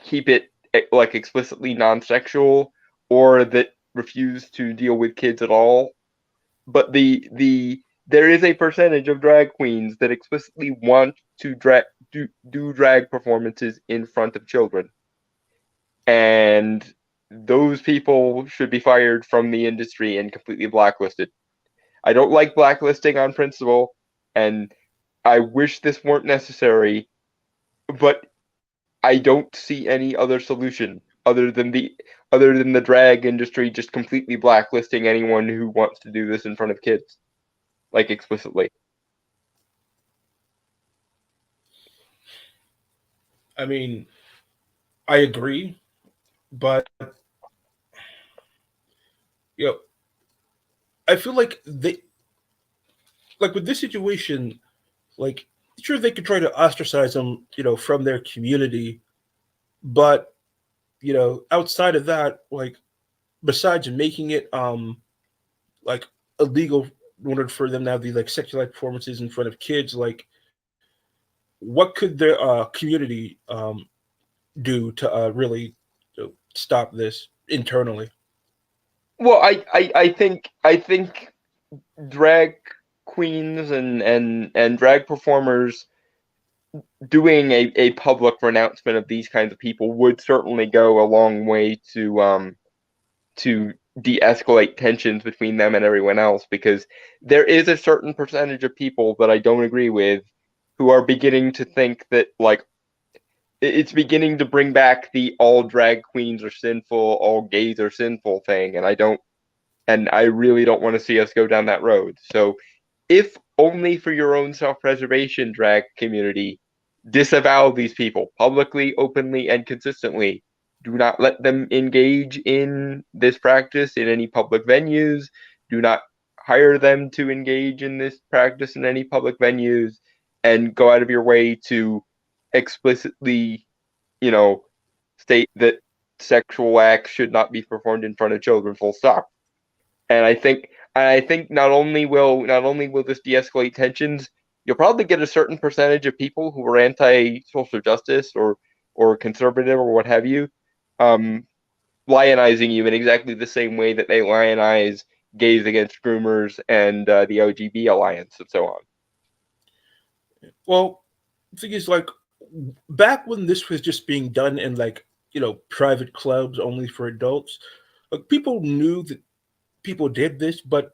keep it like explicitly non-sexual or that refuse to deal with kids at all. But there is a percentage of drag queens that explicitly want to do drag performances in front of children, and those people should be fired from the industry and completely blacklisted. I don't like blacklisting on principle, and I wish this weren't necessary, but I don't see any other solution other than the drag industry just completely blacklisting anyone who wants to do this in front of kids, like explicitly. I mean, I agree, but you know, I feel like they like with this situation, like sure they could try to ostracize them, from their community, but outside of that, like besides making it like illegal in order for them to have these like sexualized performances in front of kids, like what could their community do to really stop this internally? Well, I think drag queens and drag performers doing a public renouncement of these kinds of people would certainly go a long way to de-escalate tensions between them and everyone else, because there is a certain percentage of people that I don't agree with who are beginning to think that like it's beginning to bring back the all drag queens are sinful, all gays are sinful thing, and I really don't want to see us go down that road. So, if only for your own self-preservation, drag community, disavow these people publicly, openly, and consistently. Do not let them engage in this practice in any public venues. Do not hire them to engage in this practice in any public venues, and go out of your way to explicitly, you know, state that sexual acts should not be performed in front of children. Full stop. And I think not only will this de-escalate tensions, you'll probably get a certain percentage of people who are anti-social justice or conservative or what have you, um, lionizing you in exactly the same way that they lionize gays against groomers and the OGB alliance and so on. Well, the thing is, like, back when this was just being done in like private clubs only for adults, like people knew that people did this, but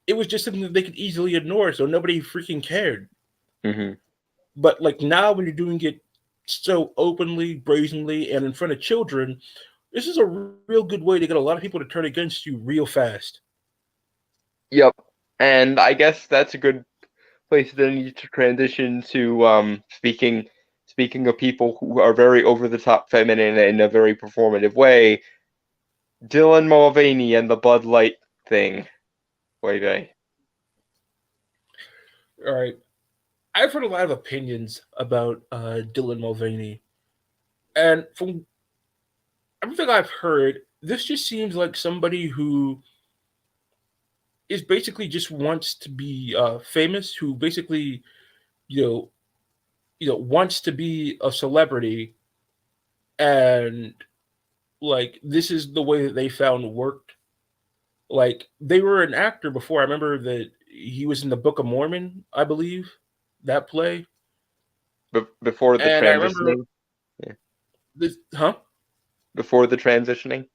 it was just something that they could easily ignore, so nobody freaking cared. Hmm. But like now, when you're doing it so openly, brazenly, and in front of children, this is a real good way to get a lot of people to turn against you real fast. Yep. And I guess that's a good place then to transition to speaking of people who are very over the top feminine in a very performative way, Dylan Mulvaney and the Bud Light thing. Way day. All right. I've heard a lot of opinions about Dylan Mulvaney, and from everything I've heard, this just seems like somebody who is basically just wants to be famous, who basically you know wants to be a celebrity, and like this is the way that they found worked. Like they were an actor before. I remember that he was in the Book of Mormon, I believe, that play, Before the and I remember transitioning. Yeah. this, huh? Before the transitioning.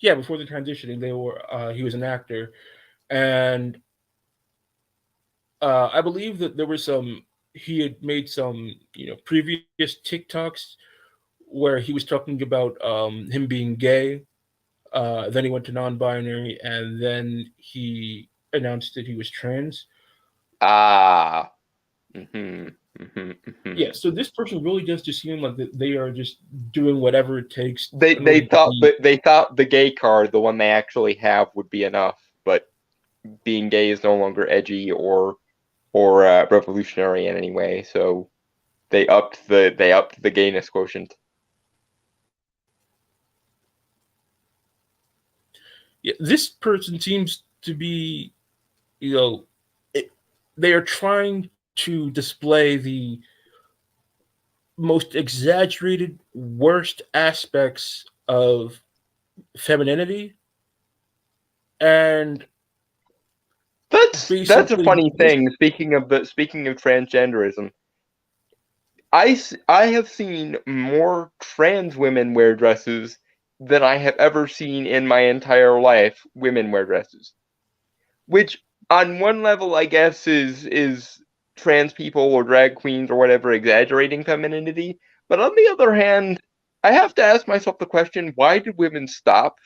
Yeah, before the transitioning, they were he was an actor, and I believe that there was some he had made some previous TikToks where he was talking about him being gay. Then he went to non-binary, and then he announced that he was trans. Ah. Mm-hmm. Mm-hmm. Mm-hmm. Yeah, so this person really does just seem like that they are just doing whatever it takes They in order they to thought be. that they thought the gay card, the one they actually have, would be enough, but being gay is no longer edgy or revolutionary in any way. So they upped the gayness quotient. Yeah, this person seems to be, you know, it, they are trying to display the most exaggerated, worst aspects of femininity, and That's a basically funny this. thing. Speaking of transgenderism, I have seen more trans women wear dresses than I have ever seen in my entire life women wear dresses. Which on one level I guess is trans people or drag queens or whatever exaggerating femininity, but on the other hand, I have to ask myself the question, why did women stop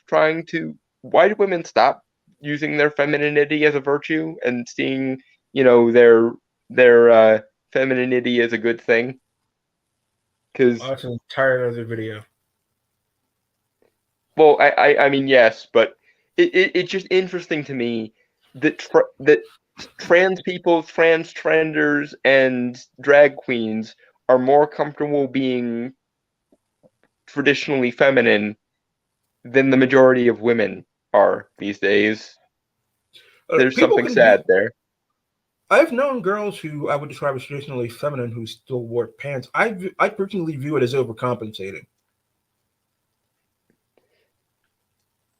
using their femininity as a virtue and seeing, their femininity as a good thing? Oh, Because, that's an entire other video. well, I mean, yes, but it's just interesting to me that trans people, trans trenders, and drag queens are more comfortable being traditionally feminine than the majority of women are these days. There's People something can be. sad there. I've known girls who I would describe as traditionally feminine who still wore pants. I personally view it as overcompensating.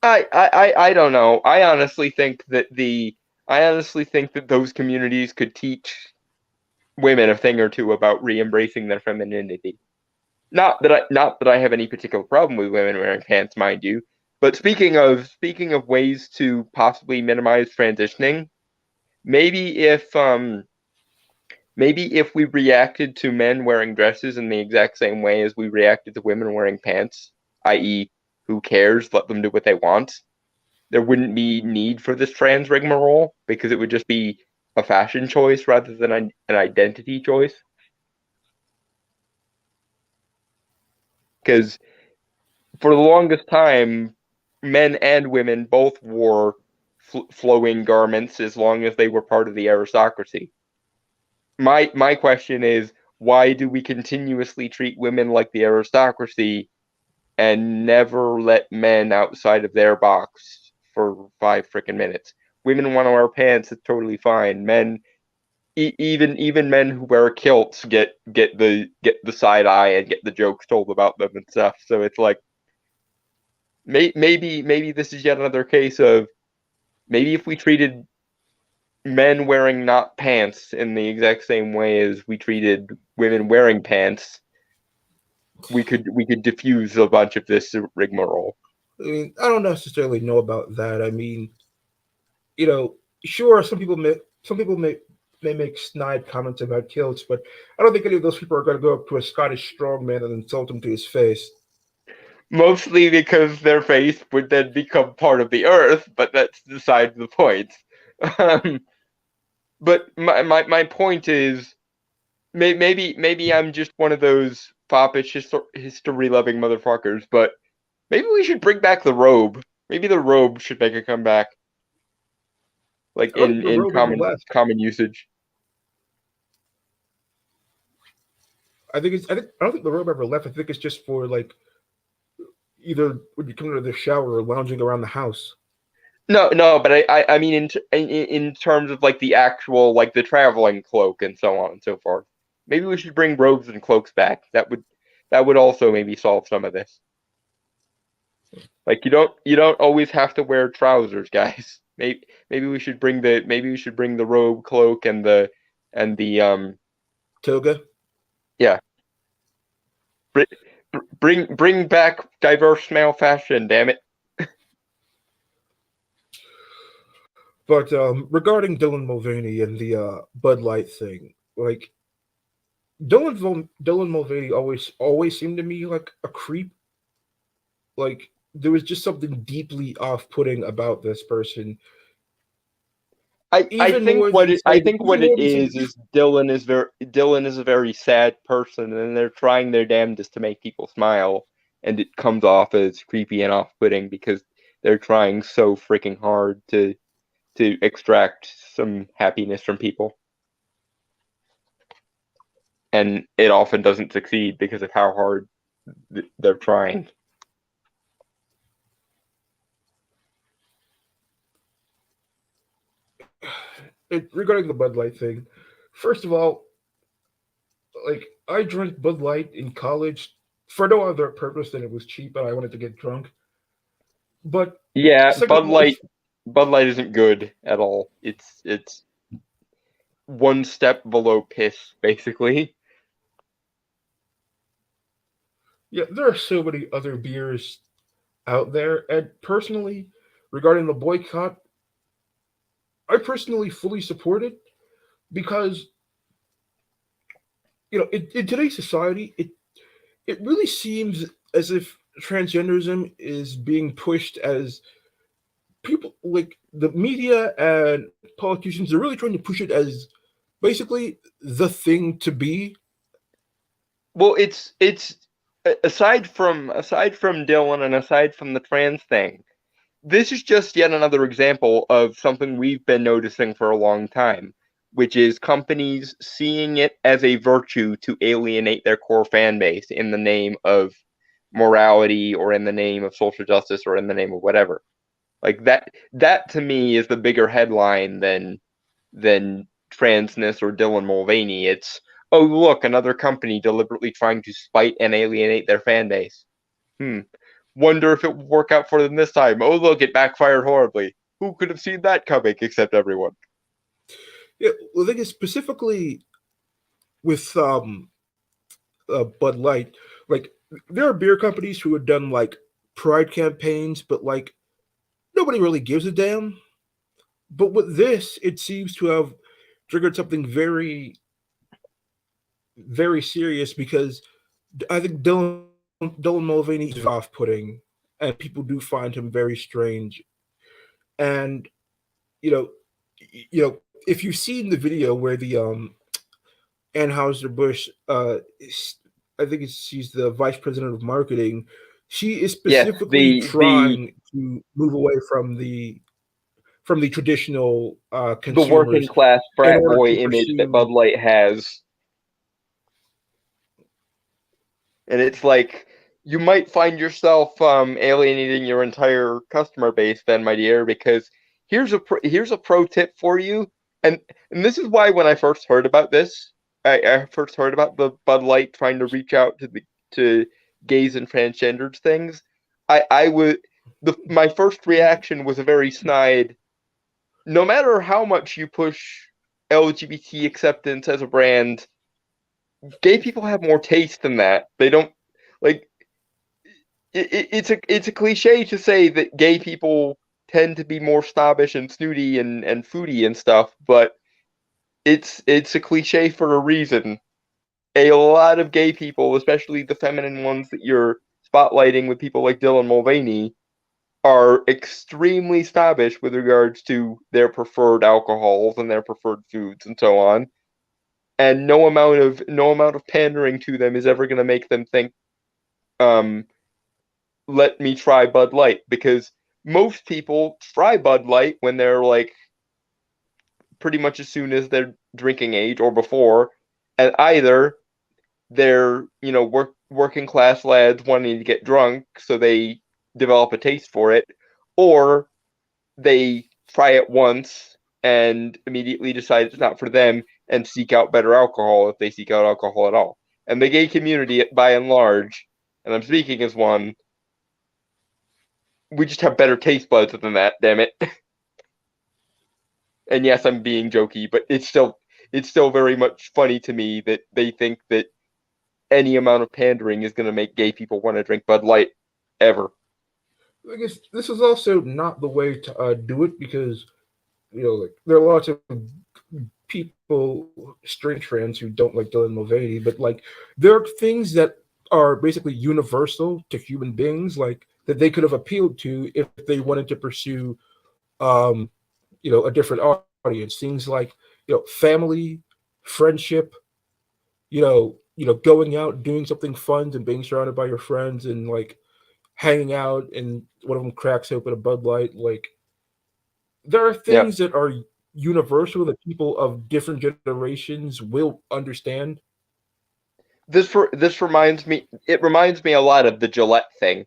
I don't know. I honestly think that those communities could teach women a thing or two about re-embracing their femininity. Not that I have any particular problem with women wearing pants, mind you. But speaking of ways to possibly minimize transitioning, maybe if um maybe if we reacted to men wearing dresses in the exact same way as we reacted to women wearing pants, i.e., who cares? Let them do what they want. There wouldn't be need for this trans rigmarole because it would just be a fashion choice rather than an identity choice. Because for the longest time, men and women both wore flowing garments as long as they were part of the aristocracy. My question is, why do we continuously treat women like the aristocracy and never let men outside of their box for 5 freaking minutes? Women want to wear pants, it's totally fine. Men, even men who wear kilts get the side eye and get the jokes told about them and stuff. So it's like maybe this is yet another case of maybe if we treated men wearing not pants in the exact same way as we treated women wearing pants, we could diffuse a bunch of this rigmarole. I mean, I don't necessarily know about that. I mean, sure, some people may make snide comments about kilts, but I don't think any of those people are going to go up to a Scottish strongman and insult him to his face. Mostly because their face would then become part of the earth, but that's beside the point. Um, but my point is, maybe I'm just one of those foppish history loving motherfuckers, but maybe we should bring back the robe. Maybe the robe should make a comeback, like I don't think the in robe ever left. common usage. I don't think the robe ever left. I think it's just for like either when you come out of the shower or lounging around the house. No, but I mean in terms of like the actual like the traveling cloak and so on and so forth. Maybe we should bring robes and cloaks back. That would also maybe solve some of this. Like you don't always have to wear trousers, guys. Maybe we should bring the robe, cloak, and the Toga. yeah. Bring back diverse male fashion, damn it. But regarding Dylan Mulvaney and the Bud Light thing, like Dylan Mulvaney always seemed to me like a creep. Like there was just something deeply off-putting about this person. Even more than I say, think even what it more than say, is Dylan is a very sad person, and they're trying their damnedest to make people smile, and it comes off as creepy and off-putting because they're trying so freaking hard to extract some happiness from people, and it often doesn't succeed because of how hard they're trying. regarding the Bud Light thing, first of all, like I drank Bud Light in college for no other purpose than it was cheap and I wanted to get drunk. But Yeah, second of all, if Bud Light isn't good at all. It's one step below piss, basically. yeah, there are so many other beers out there, and personally, regarding the boycott, I personally fully support it because in today's society, it really seems as if transgenderism is being pushed as people like the media and politicians are really trying to push it as basically the thing to be. Well, it's aside from Dylan and aside from the trans thing, this is just yet another example of something we've been noticing for a long time, which is companies seeing it as a virtue to alienate their core fan base in the name of morality or in the name of social justice or in the name of whatever. Like that to me is the bigger headline than transness or Dylan Mulvaney. It's, oh look, another company deliberately trying to spite and alienate their fan base. Hmm. Wonder if it will work out for them this time. Oh look, it backfired horribly. Who could have seen that coming except everyone? Yeah, well, the thing is specifically with Bud Light, like there are beer companies who have done like pride campaigns, but like nobody really gives a damn. But with this, it seems to have triggered something very serious because I think Dylan Mulvaney is off-putting, and people do find him very strange. And you know, if you've seen the video where the Anheuser Busch, I think she's the vice president of marketing. She is Yes, specifically the trying to move away from the traditional the working consumers class in frat order boy to image that Bud pursue. Light has. And it's like you might find yourself alienating your entire customer base then, my dear, because here's a pro tip for you. And this is why when I first heard about this, I first heard about the Bud Light trying to reach out to gays and transgenders things. I would my first reaction was a very snide. No matter how much you push LGBT acceptance as a brand, gay people have more taste than that. They don't like it's a cliche to say that gay people tend to be more snobbish and snooty and foodie and stuff, but it's a cliche for a reason. A lot of gay people, especially the feminine ones that you're spotlighting with people like Dylan Mulvaney, are extremely snobbish with regards to their preferred alcohols and their preferred foods and so on. And no amount of pandering to them is ever going to make them think, um, let me try Bud Light, because most people try Bud Light when they're like pretty much as soon as they're drinking age or before, and either they're working class lads wanting to get drunk, so they develop a taste for it, or they try it once and immediately decide it's not for them and seek out better alcohol if they seek out alcohol at all. And the gay community, by and large, and I'm speaking as one, we just have better taste buds than that. Damn it! And yes, I'm being jokey, but it's still very much funny to me that they think that any amount of pandering is going to make gay people want to drink Bud Light ever. I guess this is also not the way to do it because like there are lots of people, straight trans, who don't like Dylan Mulvaney, but like there are things that are basically universal to human beings, like that they could have appealed to if they wanted to pursue, um, a different audience. Things like family, friendship, going out, doing something fun, and being surrounded by your friends, and like hanging out, and one of them cracks open a Bud Light. Like there are Yeah, things that are universal that people of different generations will understand. this reminds me. It reminds me a lot of the Gillette thing.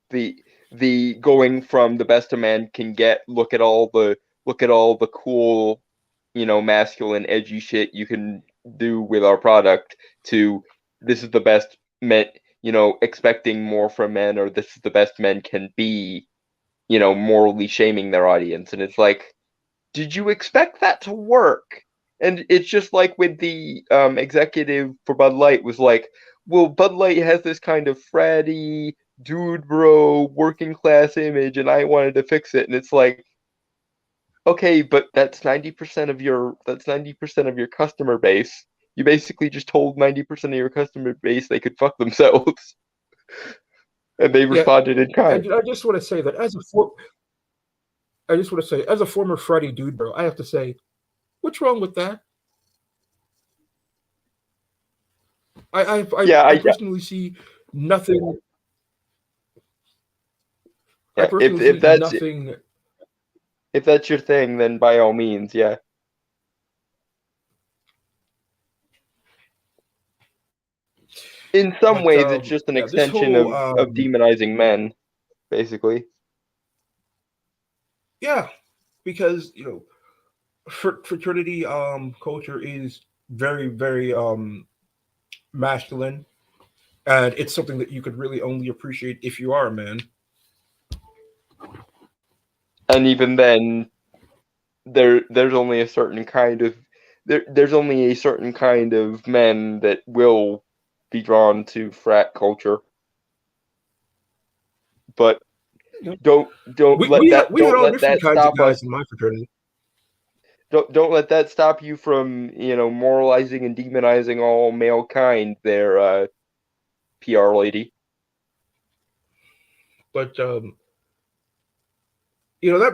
The going from the best a man can get. Look at all the cool, masculine, edgy shit you can do with our product. To this is the best men. Expecting more from men, or this is the best men can be. Morally shaming their audience, and it's like, did you expect that to work? And it's just like with the executive for Bud Light was like, well, Bud Light has this kind of fratty, dude bro, working class image, and I wanted to fix it. And it's like, okay, but that's 90% of your customer base. You basically just told 90% of your customer base they could fuck themselves, and they Yeah, responded in kind. and I just want to say that I just want to say, as a former Freddy dude, bro, I have to say, what's wrong with that? Yeah, I personally see nothing. I yeah. If personally if see that's nothing. if that's your thing, then by all means, yeah. In some But ways, it's just an yeah, this extension whole of demonizing men, basically. yeah, because fraternity culture is very very masculine, and it's something that you could really only appreciate if you are a man. And even then, there's only a certain kind of there's only a certain kind of men that will be drawn to frat culture. But You know, don't let that we had don't all let different that kinds of stop us. guys in my fraternity. Don't let that stop you from moralizing and demonizing all male kind. There, PR lady. But that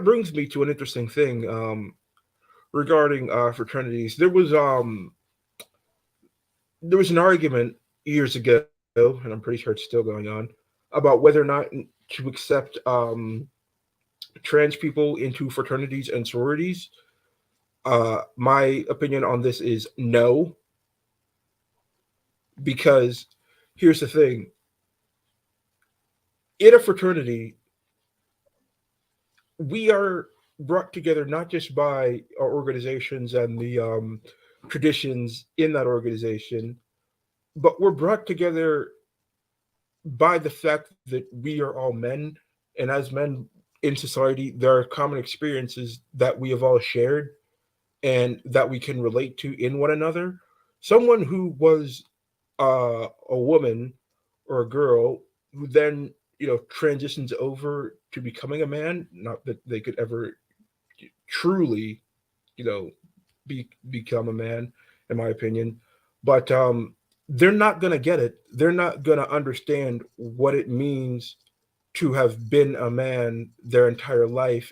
brings me to an interesting thing regarding fraternities. There was an argument years ago, and I'm pretty sure it's still going on, about whether or not to accept trans people into fraternities and sororities. My opinion on this is no, because here's the thing: in a fraternity, we are brought together not just by our organizations and the traditions in that organization, but we're brought together by the fact that we are all men, and as men in society, there are common experiences that we have all shared and that we can relate to in one another. Someone who was a woman or a girl who then transitions over to becoming a man, not that they could ever truly you know become a man, in my opinion, but they're not going to get it. They're not going to understand what it means to have been a man their entire life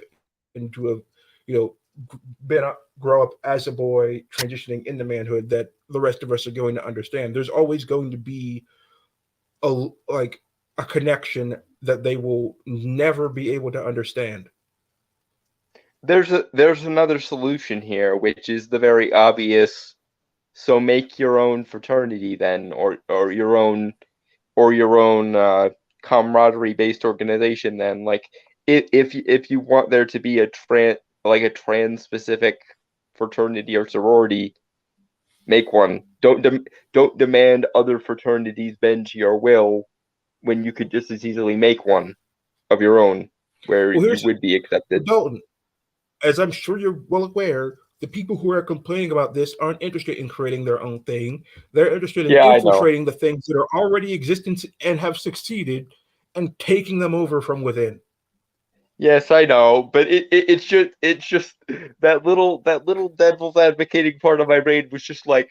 and to have, you know, grow up as a boy transitioning into manhood that the rest of us are going to understand. There's always going to be a like a connection that they will never be able to understand. There's another solution here, which is the very obvious. So make your own fraternity then, or your own camaraderie based organization then. Like if you want there to be a trans specific fraternity or sorority, make one. Don't demand other fraternities bend to your will when you could just as easily make one of your own where Well, you here's would be accepted. Dalton. As I'm sure you're well aware, the people who are complaining about this aren't interested in creating their own thing. They're interested in Yeah, I know. infiltrating the things that are already existent and have succeeded and taking them over from within. Yes, I know, but it's just that little devil's advocating part of my brain was just like,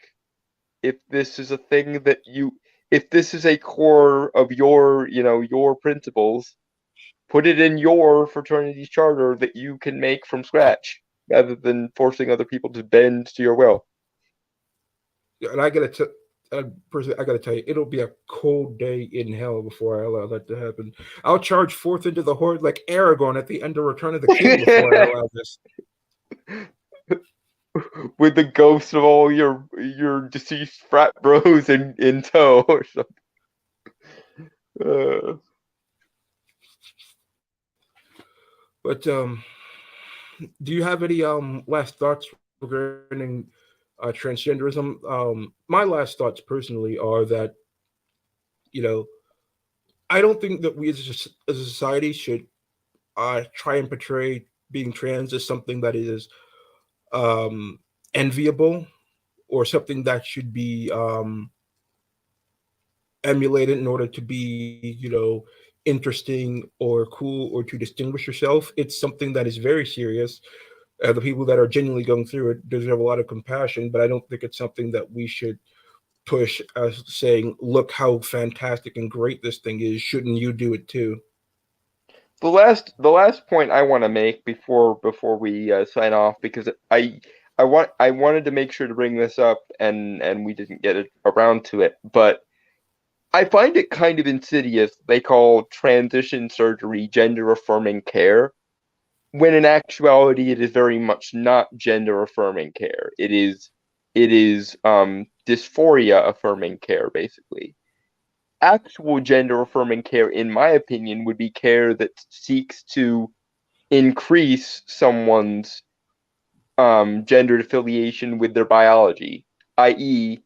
if this is a thing that you if this is a core of your, your principles, put it in your fraternity's charter that you can make from scratch rather than forcing other people to bend to your will. And personally, I gotta tell you, it'll be a cold day in hell before I allow that to happen. I'll charge forth into the horde like Aragorn at the end of Return of the King before I allow this. With the ghosts of all your deceased frat bros in tow or something. Uh, But do you have any last thoughts regarding transgenderism? My last thoughts personally are that, you know, I don't think that we as a society should try and portray being trans as something that is um, enviable or something that should be emulated in order to be, interesting or cool or to distinguish yourself. It's something that is very serious. The people that are genuinely going through it deserve a lot of compassion, but I don't think it's something that we should push as saying, look how fantastic and great this thing is. Shouldn't you do it too? the last point I want to make before we sign off, because I wanted to make sure to bring this up, and we didn't get around to it, but I find it kind of insidious they call transition surgery gender affirming care, when in actuality it is very much not gender affirming care. It is dysphoria affirming care, basically. Actual gender affirming care, in my opinion, would be care that seeks to increase someone's gendered affiliation with their biology, i.e.,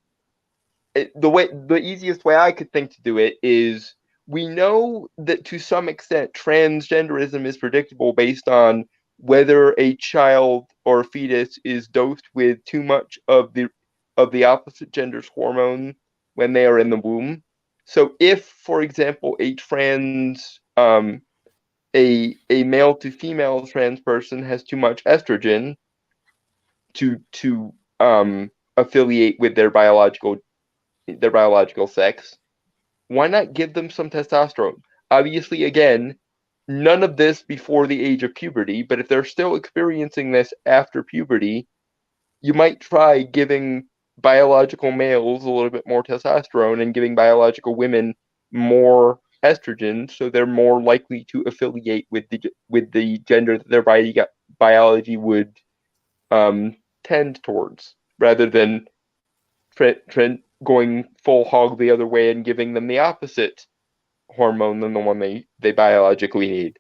the easiest way I could think to do it is, we know that to some extent transgenderism is predictable based on whether a child or a fetus is dosed with too much of the opposite gender's hormone when they are in the womb. So if, for example, a male to female trans person has too much estrogen to affiliate with their biological sex, why not give them some testosterone? Obviously, again, none of this before the age of puberty, but if they're still experiencing this after puberty, you might try giving biological males a little bit more testosterone and giving biological women more estrogen, so they're more likely to affiliate with the gender that their biology would um, tend towards, rather than going full hog the other way and giving them the opposite hormone than the one they biologically need.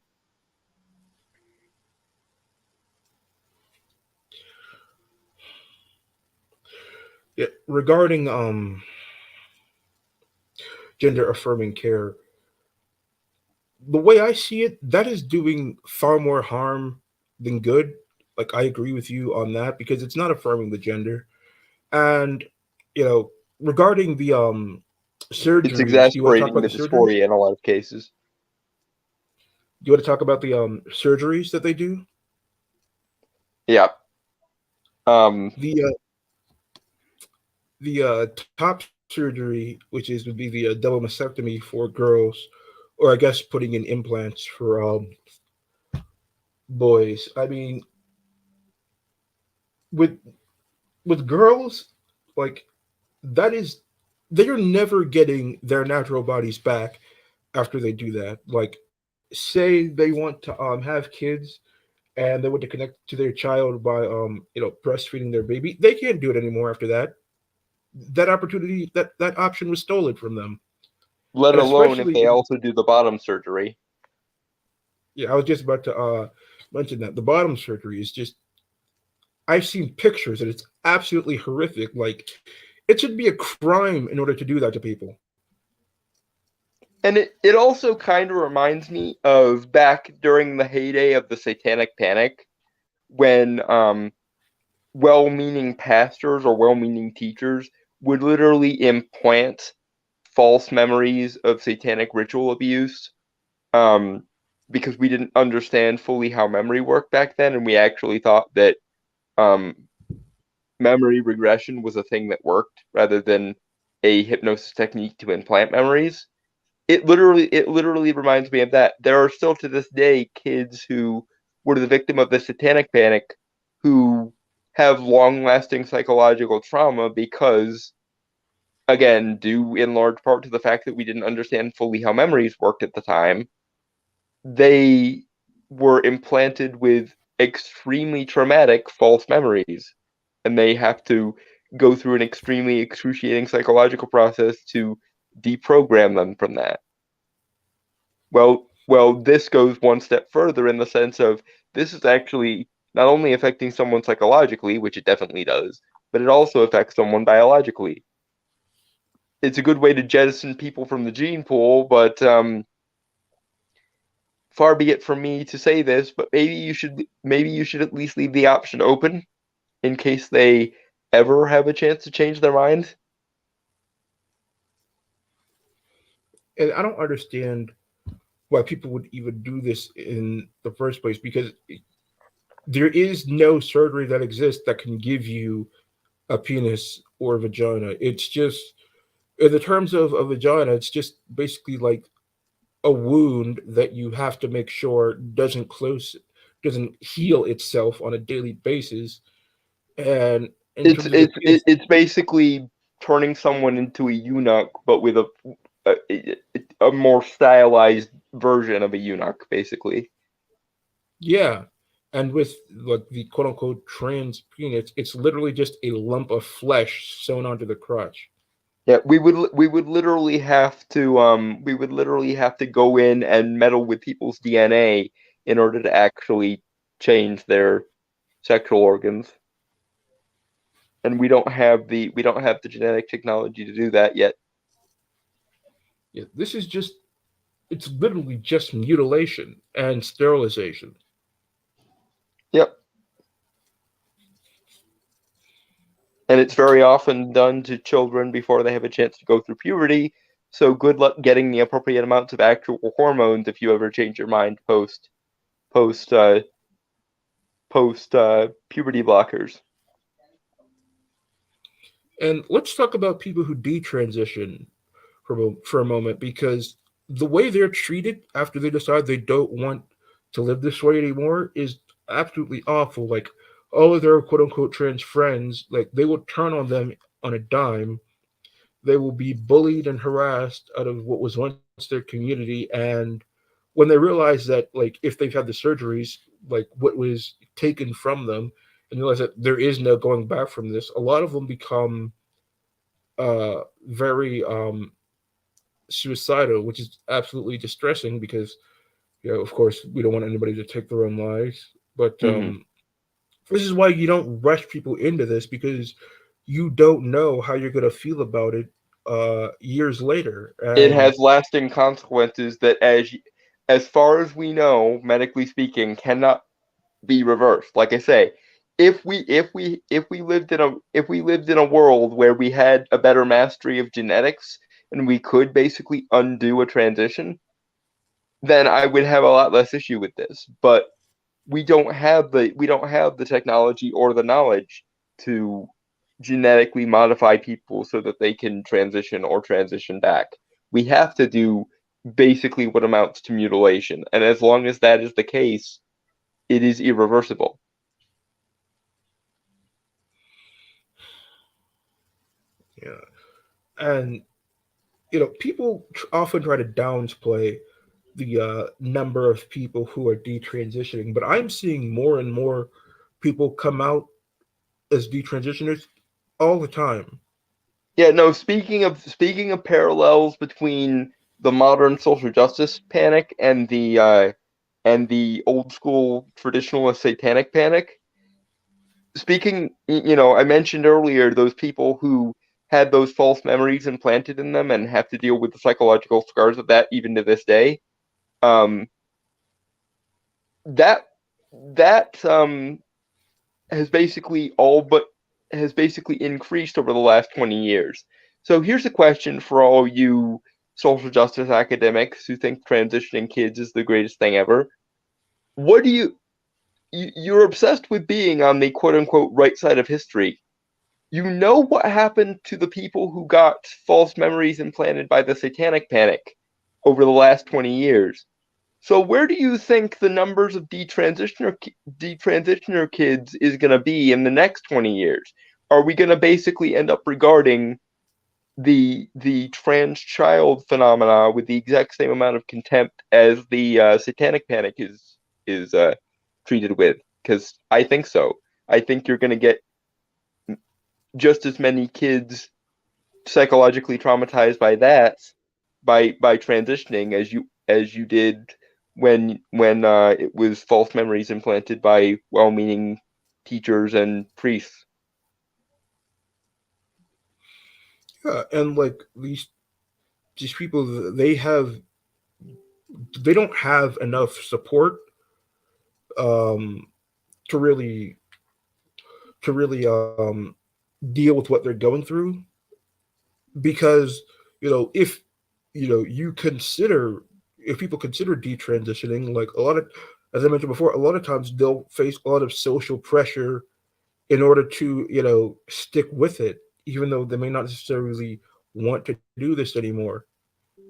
Yeah, regarding gender affirming care, the way I see it, that is doing far more harm than good. Like I agree with you on that because it's not affirming the gender. And you know, regarding the It's surgeries, do you want to talk exasperating about the the surgeries? dysphoria in a lot of cases. Do you want to talk about the surgeries that they do? Yeah. Um, The top surgery, which is would be the double mastectomy for girls, or I guess putting in implants for boys. I mean, with girls, like that is they are never getting their natural bodies back after they do that. Like, say they want to have kids and they want to connect to their child by breastfeeding their baby, they can't do it anymore after that. That opportunity, that option was stolen from them. Let And alone if especially they in, also do the bottom surgery. yeah, I was just about to mention that the bottom surgery is just, I've seen pictures and it's absolutely horrific. Like, it should be a crime in order to do that to people. And it also kind of reminds me of back during the heyday of the Satanic Panic when well-meaning pastors or well-meaning teachers would literally implant false memories of satanic ritual abuse, um, because we didn't understand fully how memory worked back then, and we actually thought that um, memory regression was a thing that worked rather than a hypnosis technique to implant memories. It literally reminds me of that. There are still to this day kids who were the victim of the satanic panic who have long-lasting psychological trauma because, again, due in large part to the fact that we didn't understand fully how memories worked at the time, they were implanted with extremely traumatic false memories, and they have to go through an extremely excruciating psychological process to deprogram them from that. This goes one step further in the sense of this is actually not only affecting someone psychologically, which it definitely does, but it also affects someone biologically. It's a good way to jettison people from the gene pool, but far be it from me to say this, but maybe you should at least leave the option open in case they ever have a chance to change their mind. And I don't understand why people would even do this in the first place, because there is no surgery that exists that can give you a penis or a vagina. It's just, in the terms of a vagina, it's just basically like a wound that you have to make sure doesn't heal itself on a daily basis. And in It's terms of a it's penis, it- it's basically turning someone into a eunuch, but with a, a more stylized version of a eunuch, basically. yeah. And with like the quote unquote trans penis, it's literally just a lump of flesh sewn onto the crotch. Yeah, we would literally have to go in and meddle with people's DNA in order to actually change their sexual organs. And we don't have the genetic technology to do that yet. Yeah, this is just, it's literally just mutilation and sterilization. Yep. And it's very often done to children before they have a chance to go through puberty. So good luck getting the appropriate amounts of actual hormones if you ever change your mind post post puberty blockers. And let's talk about people who detransition for a moment, because the way they're treated after they decide they don't want to live this way anymore is absolutely awful. Like, all of their quote unquote trans friends, like, they will turn on them on a dime. They will be bullied and harassed out of what was once their community. And when they realize that, like, if they've had the surgeries, like, what was taken from them, and realize that there is no going back from this, a lot of them become very suicidal, which is absolutely distressing because, of course, we don't want anybody to take their own lives. But Hmm. this is why you don't rush people into this, because you don't know how you're going to feel about it years later. It And has lasting consequences that, as far as we know, medically speaking, cannot be reversed. Like I say, if we lived in a world where we had a better mastery of genetics and we could basically undo a transition, then I would have a lot less issue with this. But we don't have the technology or the knowledge to genetically modify people so that they can transition or transition back. We have to do basically what amounts to mutilation. And as long as that is the case, it is irreversible. Yeah, and people often try to downplay the number of people who are detransitioning, but I'm seeing more and more people come out as detransitioners all the time. Yeah, no, speaking of parallels between the modern social justice panic and the old school traditionalist satanic panic, I mentioned earlier those people who had those false memories implanted in them and have to deal with the psychological scars of that even to this day. Um, that that has basically all but has basically increased over the last 20 years. So here's a question for all you social justice academics who think transitioning kids is the greatest thing ever. What do you're obsessed with being on the quote unquote right side of history. You know what happened to the people who got false memories implanted by the satanic panic over the last 20 years. So where do you think the numbers of detransitioner kids is going to be in the next 20 years? Are we going to basically end up regarding the trans child phenomena with the exact same amount of contempt as the satanic panic is treated with? Because I think so. I think you're going to get just as many kids psychologically traumatized by that by transitioning as you did when it was false memories implanted by well-meaning teachers and priests. Yeah, and like these people, they don't have enough support um, to really deal with what they're going through, because if you consider if people consider detransitioning, like a lot of, as I mentioned before, a lot of times they'll face a lot of social pressure in order to stick with it, even though they may not necessarily want to do this anymore,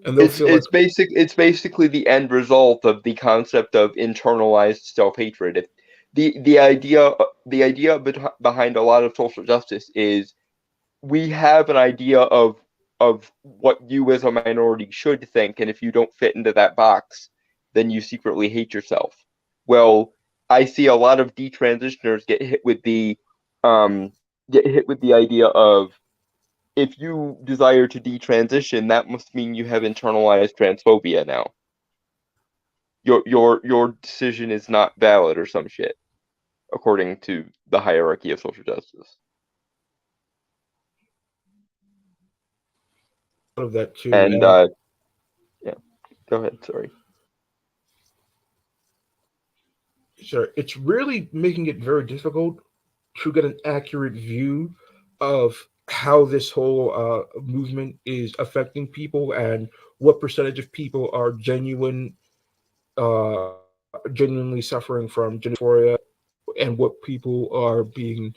and they'll It's feel like it's basic. It's basically the end result of the concept of internalized self-hatred. The idea behind a lot of social justice is we have an idea of what you as a minority should think, and if you don't fit into that box, then you secretly hate yourself. Well, I see a lot of detransitioners um get hit with the idea of if you desire to detransition, that must mean you have internalized transphobia now. Your decision is not valid or some shit, according to the hierarchy of social justice. of that too. And yeah, go ahead. Sorry. Sure, it's really making it very difficult to get an accurate view of how this whole movement is affecting people and what percentage of people are genuinely suffering from gender dysphoria, and what people are being,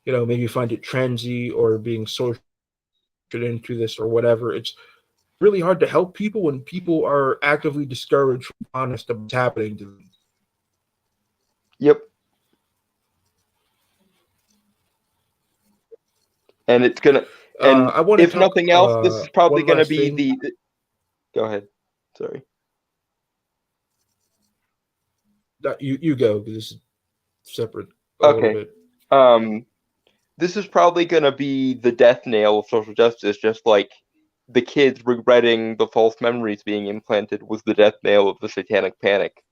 maybe find it trendy or being socialized into this or whatever. It's really hard to help people when people are actively discouraged from being honest about what's happening to them. Yep. And it's gonna, and I want to if talk nothing else, this is probably one gonna last be thing. the go ahead. Sorry. You go, because this is separate a little Okay. bit. Um, this is probably gonna be the death nail of social justice, just like the kids regretting the false memories being implanted was the death nail of the satanic panic.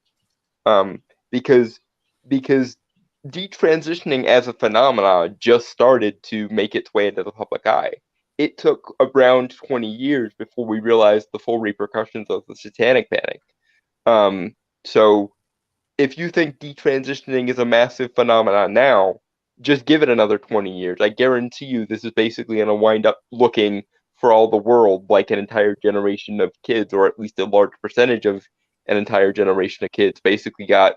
Um, because because detransitioning as a phenomenon just started to make its way into the public eye. It took around 20 years before we realized the full repercussions of the satanic panic. Um, so if you think detransitioning is a massive phenomenon now, just give it another 20 years. I guarantee you this is basically going to wind up looking for all the world like an entire generation of kids, or at least a large percentage of an entire generation of kids, basically got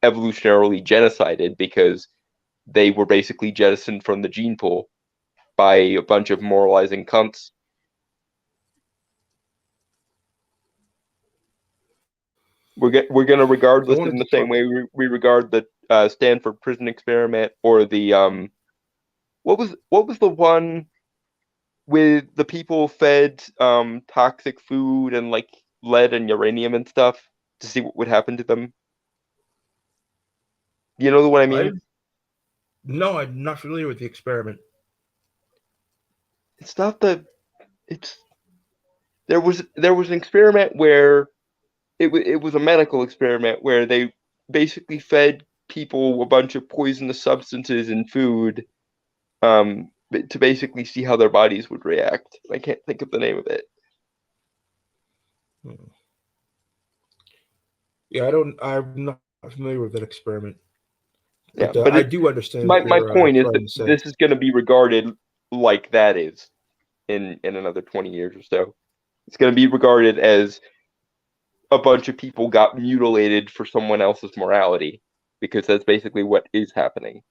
evolutionarily genocided because they were basically jettisoned from the gene pool by a bunch of moralizing cunts. We're gonna regard I this wanted in to the same talk. way we regard the Stanford prison experiment or the what was the one with the people fed toxic food and like lead and uranium and stuff to see what would happen to them. You know what I I mean? No, I'm not familiar with the experiment. It's not the it's there was an experiment where it was a medical experiment where they basically fed people a bunch of poisonous substances in food to basically see how their bodies would react. I can't think of the name of it. Hmm. Yeah, I don't. I'm not familiar with that experiment, Yeah, but but I do understand what my you're point is that trying to say. this is going to be regarded like that is in another 20 years or so. It's going to be regarded as a bunch of people got mutilated for someone else's morality because that's basically what is happening.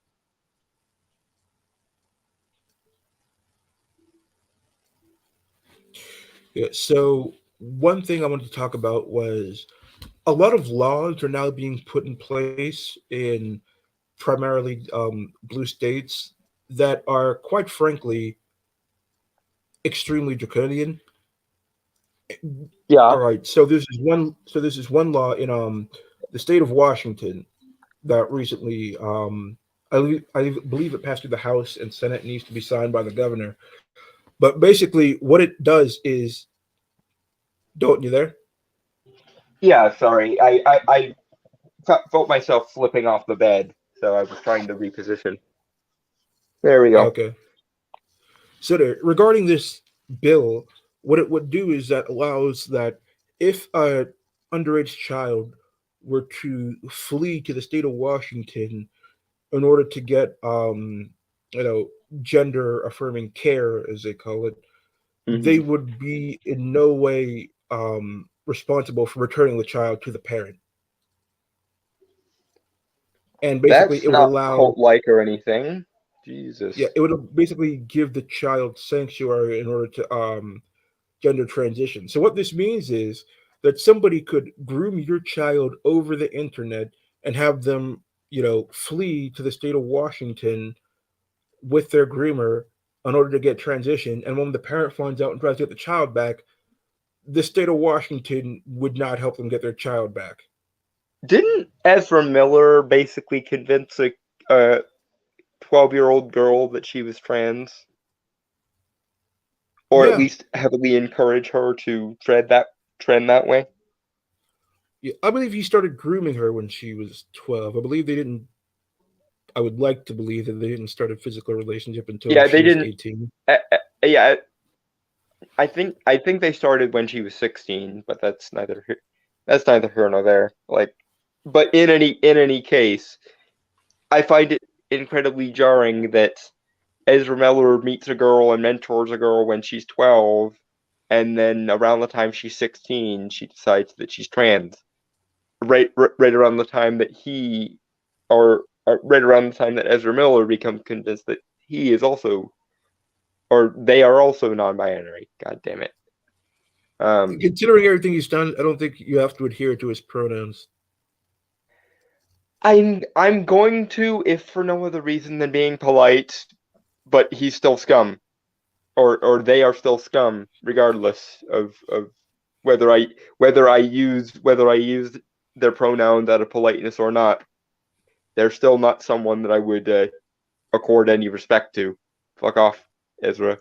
Yeah. So one thing I wanted to talk about was a lot of laws are now being put in place in primarily blue states that are, quite frankly, extremely draconian. All Yeah. right. So this is one. So this is one law in the state of Washington that recently I believe it passed through the House and Senate, needs to be signed by the governor. But basically, what it does is, don't you there? Yeah, sorry. I felt myself flipping off the bed, so I was trying to reposition. There we go. Okay. So there, regarding this bill, what it would do is that allows that if a underage child were to flee to the state of Washington in order to get you know gender affirming care, as they call it, they Hmm. would be in no way responsible for returning the child to the parent. And basically That's it would not allow, cult-like or anything. yeah, Jesus. it would basically give the child sanctuary in order to gender transition. So what this means is that somebody could groom your child over the internet and have them, flee to the state of Washington with their groomer in order to get transition. And when the parent finds out and tries to get the child back, the state of Washington would not help them get their child back. Didn't Ezra Miller basically convince a 12-year-old girl that she was trans, or at Yeah, least heavily encourage her to trend that way? yeah, I believe he started grooming her when she was 12. I believe they didn't. I would like to believe that they didn't start a physical relationship until Yeah, she they was didn't. 18. Yeah, I think they started when she was 16, but that's neither here nor there. Like, but in any case, I find it incredibly jarring that Ezra Miller meets a girl and mentors a girl when she's 12, and then around the time she's 16, she decides that she's trans. Right around the time that right around the time that Ezra Miller becomes convinced that he is also, or they are also non-binary. God damn it. Um, Considering everything he's done, I don't think you have to adhere to his pronouns. I'm going to, if for no other reason than being polite, but he's still scum, or they are still scum, regardless of whether I use their pronouns out of politeness or not. They're still not someone that I would accord any respect to. Fuck off, Ezra.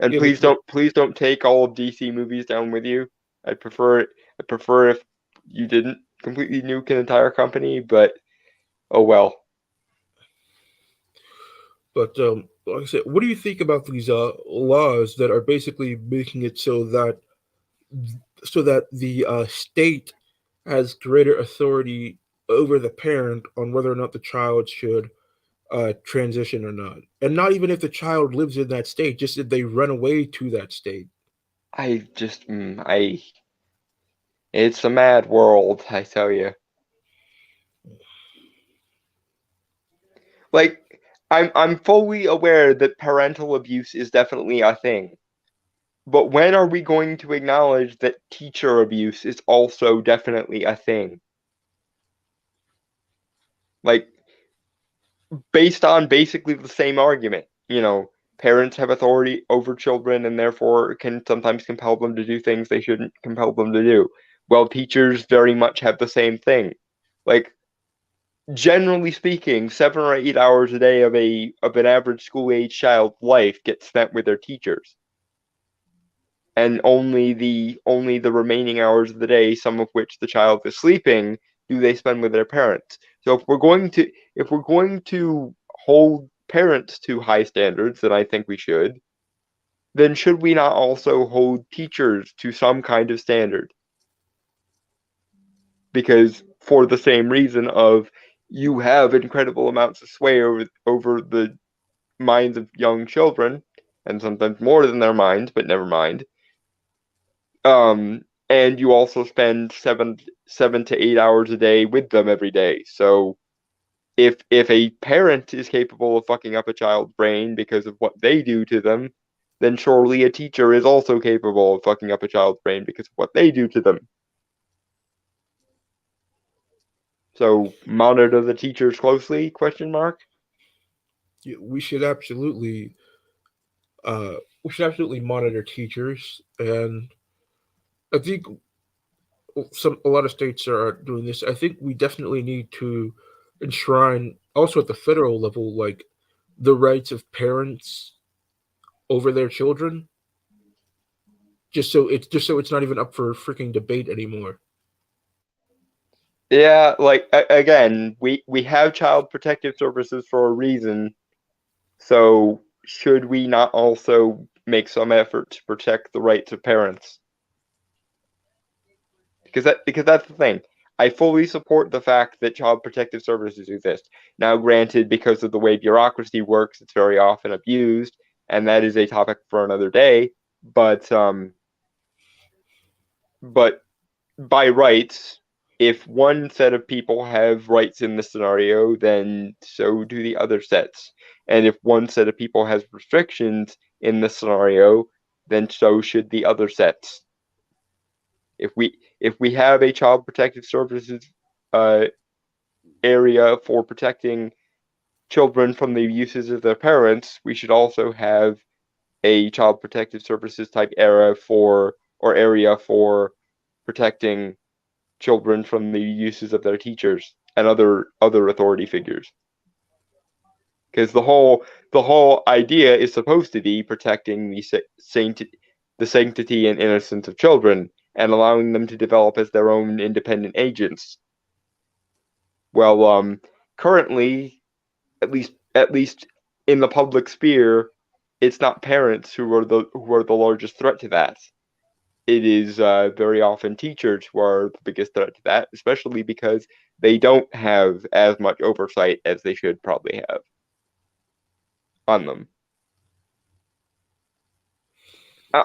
And Yeah, please don't take all of DC movies down with you. I prefer if you didn't completely nuke an entire company, but oh well. like I said, what do you think about these laws that are basically making it so that the state has greater authority over the parent on whether or not the child should transition or not, and not even if the child lives in that state, just if they run away to that state. I just it's a mad world, I tell you. Like, I'm fully aware that parental abuse is definitely a thing. But when are we going to acknowledge that teacher abuse is also definitely a thing? Like, based on basically the same argument. Parents have authority over children and therefore can sometimes compel them to do things they shouldn't compel them to do. Well, teachers very much have the same thing. Like, generally speaking, 7 or 8 hours a day of an average school age child's life gets spent with their teachers. And only the remaining hours of the day, some of which the child is sleeping, do they spend with their parents. So if we're going to hold parents to high standards, then I think we should. Then should we not also hold teachers to some kind of standard? Because for the same reason of you have incredible amounts of sway over the minds of young children, and sometimes more than their minds, but never mind. And you also spend 7 to 8 hours a day with them every day. So if a parent is capable of fucking up a child's brain because of what they do to them, then surely a teacher is also capable of fucking up a child's brain because of what they do to them. So monitor the teachers closely? Question mark. Yeah, we should absolutely monitor teachers, and I think a lot of states are doing this. I think we definitely need to enshrine also at the federal level, like the rights of parents over their children, just so it's not even up for freaking debate anymore. Yeah, like again, we have child protective services for a reason. So should we not also make some effort to protect the rights of parents? Because that's the thing. I fully support the fact that child protective services exist. Now, granted, because of the way bureaucracy works, it's very often abused, and that is a topic for another day. But by rights, if one set of people have rights in this scenario, then so do the other sets. And if one set of people has restrictions in this scenario, then so should the other sets. If we have a child protective services uh, area for protecting children from the abuses of their parents, we should also have a child protective services type area for protecting children from the uses of their teachers and other authority figures. Because the whole idea is supposed to be protecting the sanctity and innocence of children and allowing them to develop as their own independent agents. Well, currently, at least in the public sphere, it's not parents who are the largest threat to that. It is very often teachers who are the biggest threat to that, especially because they don't have as much oversight as they should probably have on them.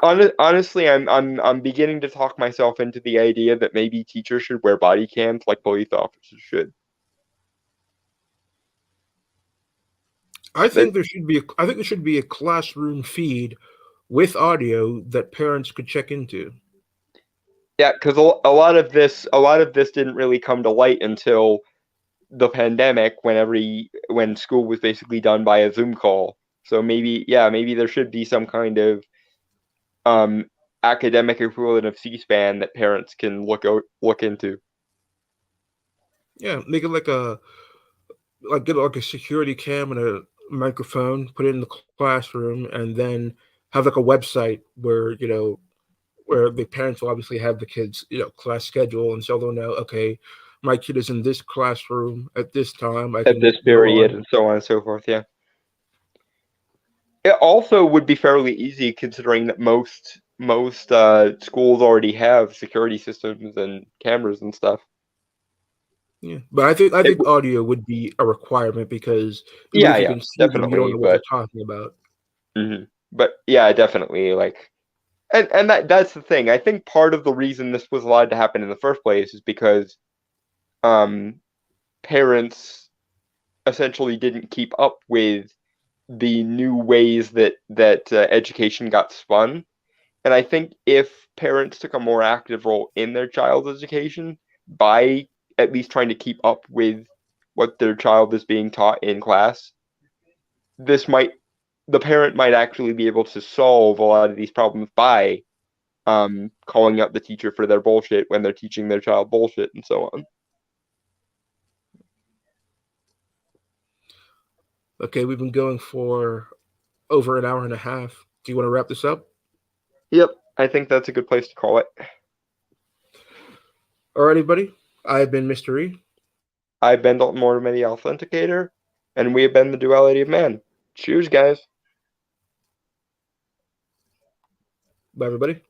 Honestly, I'm beginning to talk myself into the idea that maybe teachers should wear body cams like police officers should. That I think there should be a classroom feed with audio that parents could check into. Yeah, because a lot of this didn't really come to light until the pandemic when school was basically done by a Zoom call. So maybe there should be some kind of um academic equivalent of C-SPAN that parents can look into. Yeah, make it get like a security cam and a microphone, put it in the classroom, and then have like a website where the parents will obviously have the kids class schedule, and so they'll know, okay, my kid is in this classroom at this time. I At can this go period on. and so on and so forth. Yeah. It also would be fairly easy considering that most schools already have security systems and cameras and stuff. Yeah, but I It, think audio would be a requirement because even yeah, if you yeah, can see them, you don't definitely. know what they're But talking about. but yeah, definitely. Like, and that's the thing. I think part of the reason this was allowed to happen in the first place is because um parents essentially didn't keep up with the new ways that education got spun. And I think if parents took a more active role in their child's education by at least trying to keep up with what their child is being taught in class, the parent might actually be able to solve a lot of these problems by calling out the teacher for their bullshit when they're teaching their child bullshit and so on. Okay, we've been going for over an hour and a half. Do you want to wrap this up? Yep, I think that's a good place to call it. Alrighty, buddy. I have been Mr. E. I've been Dalton Mortimer, the Authenticator, and we have been the Duality of Man. Cheers, guys. Bye, everybody.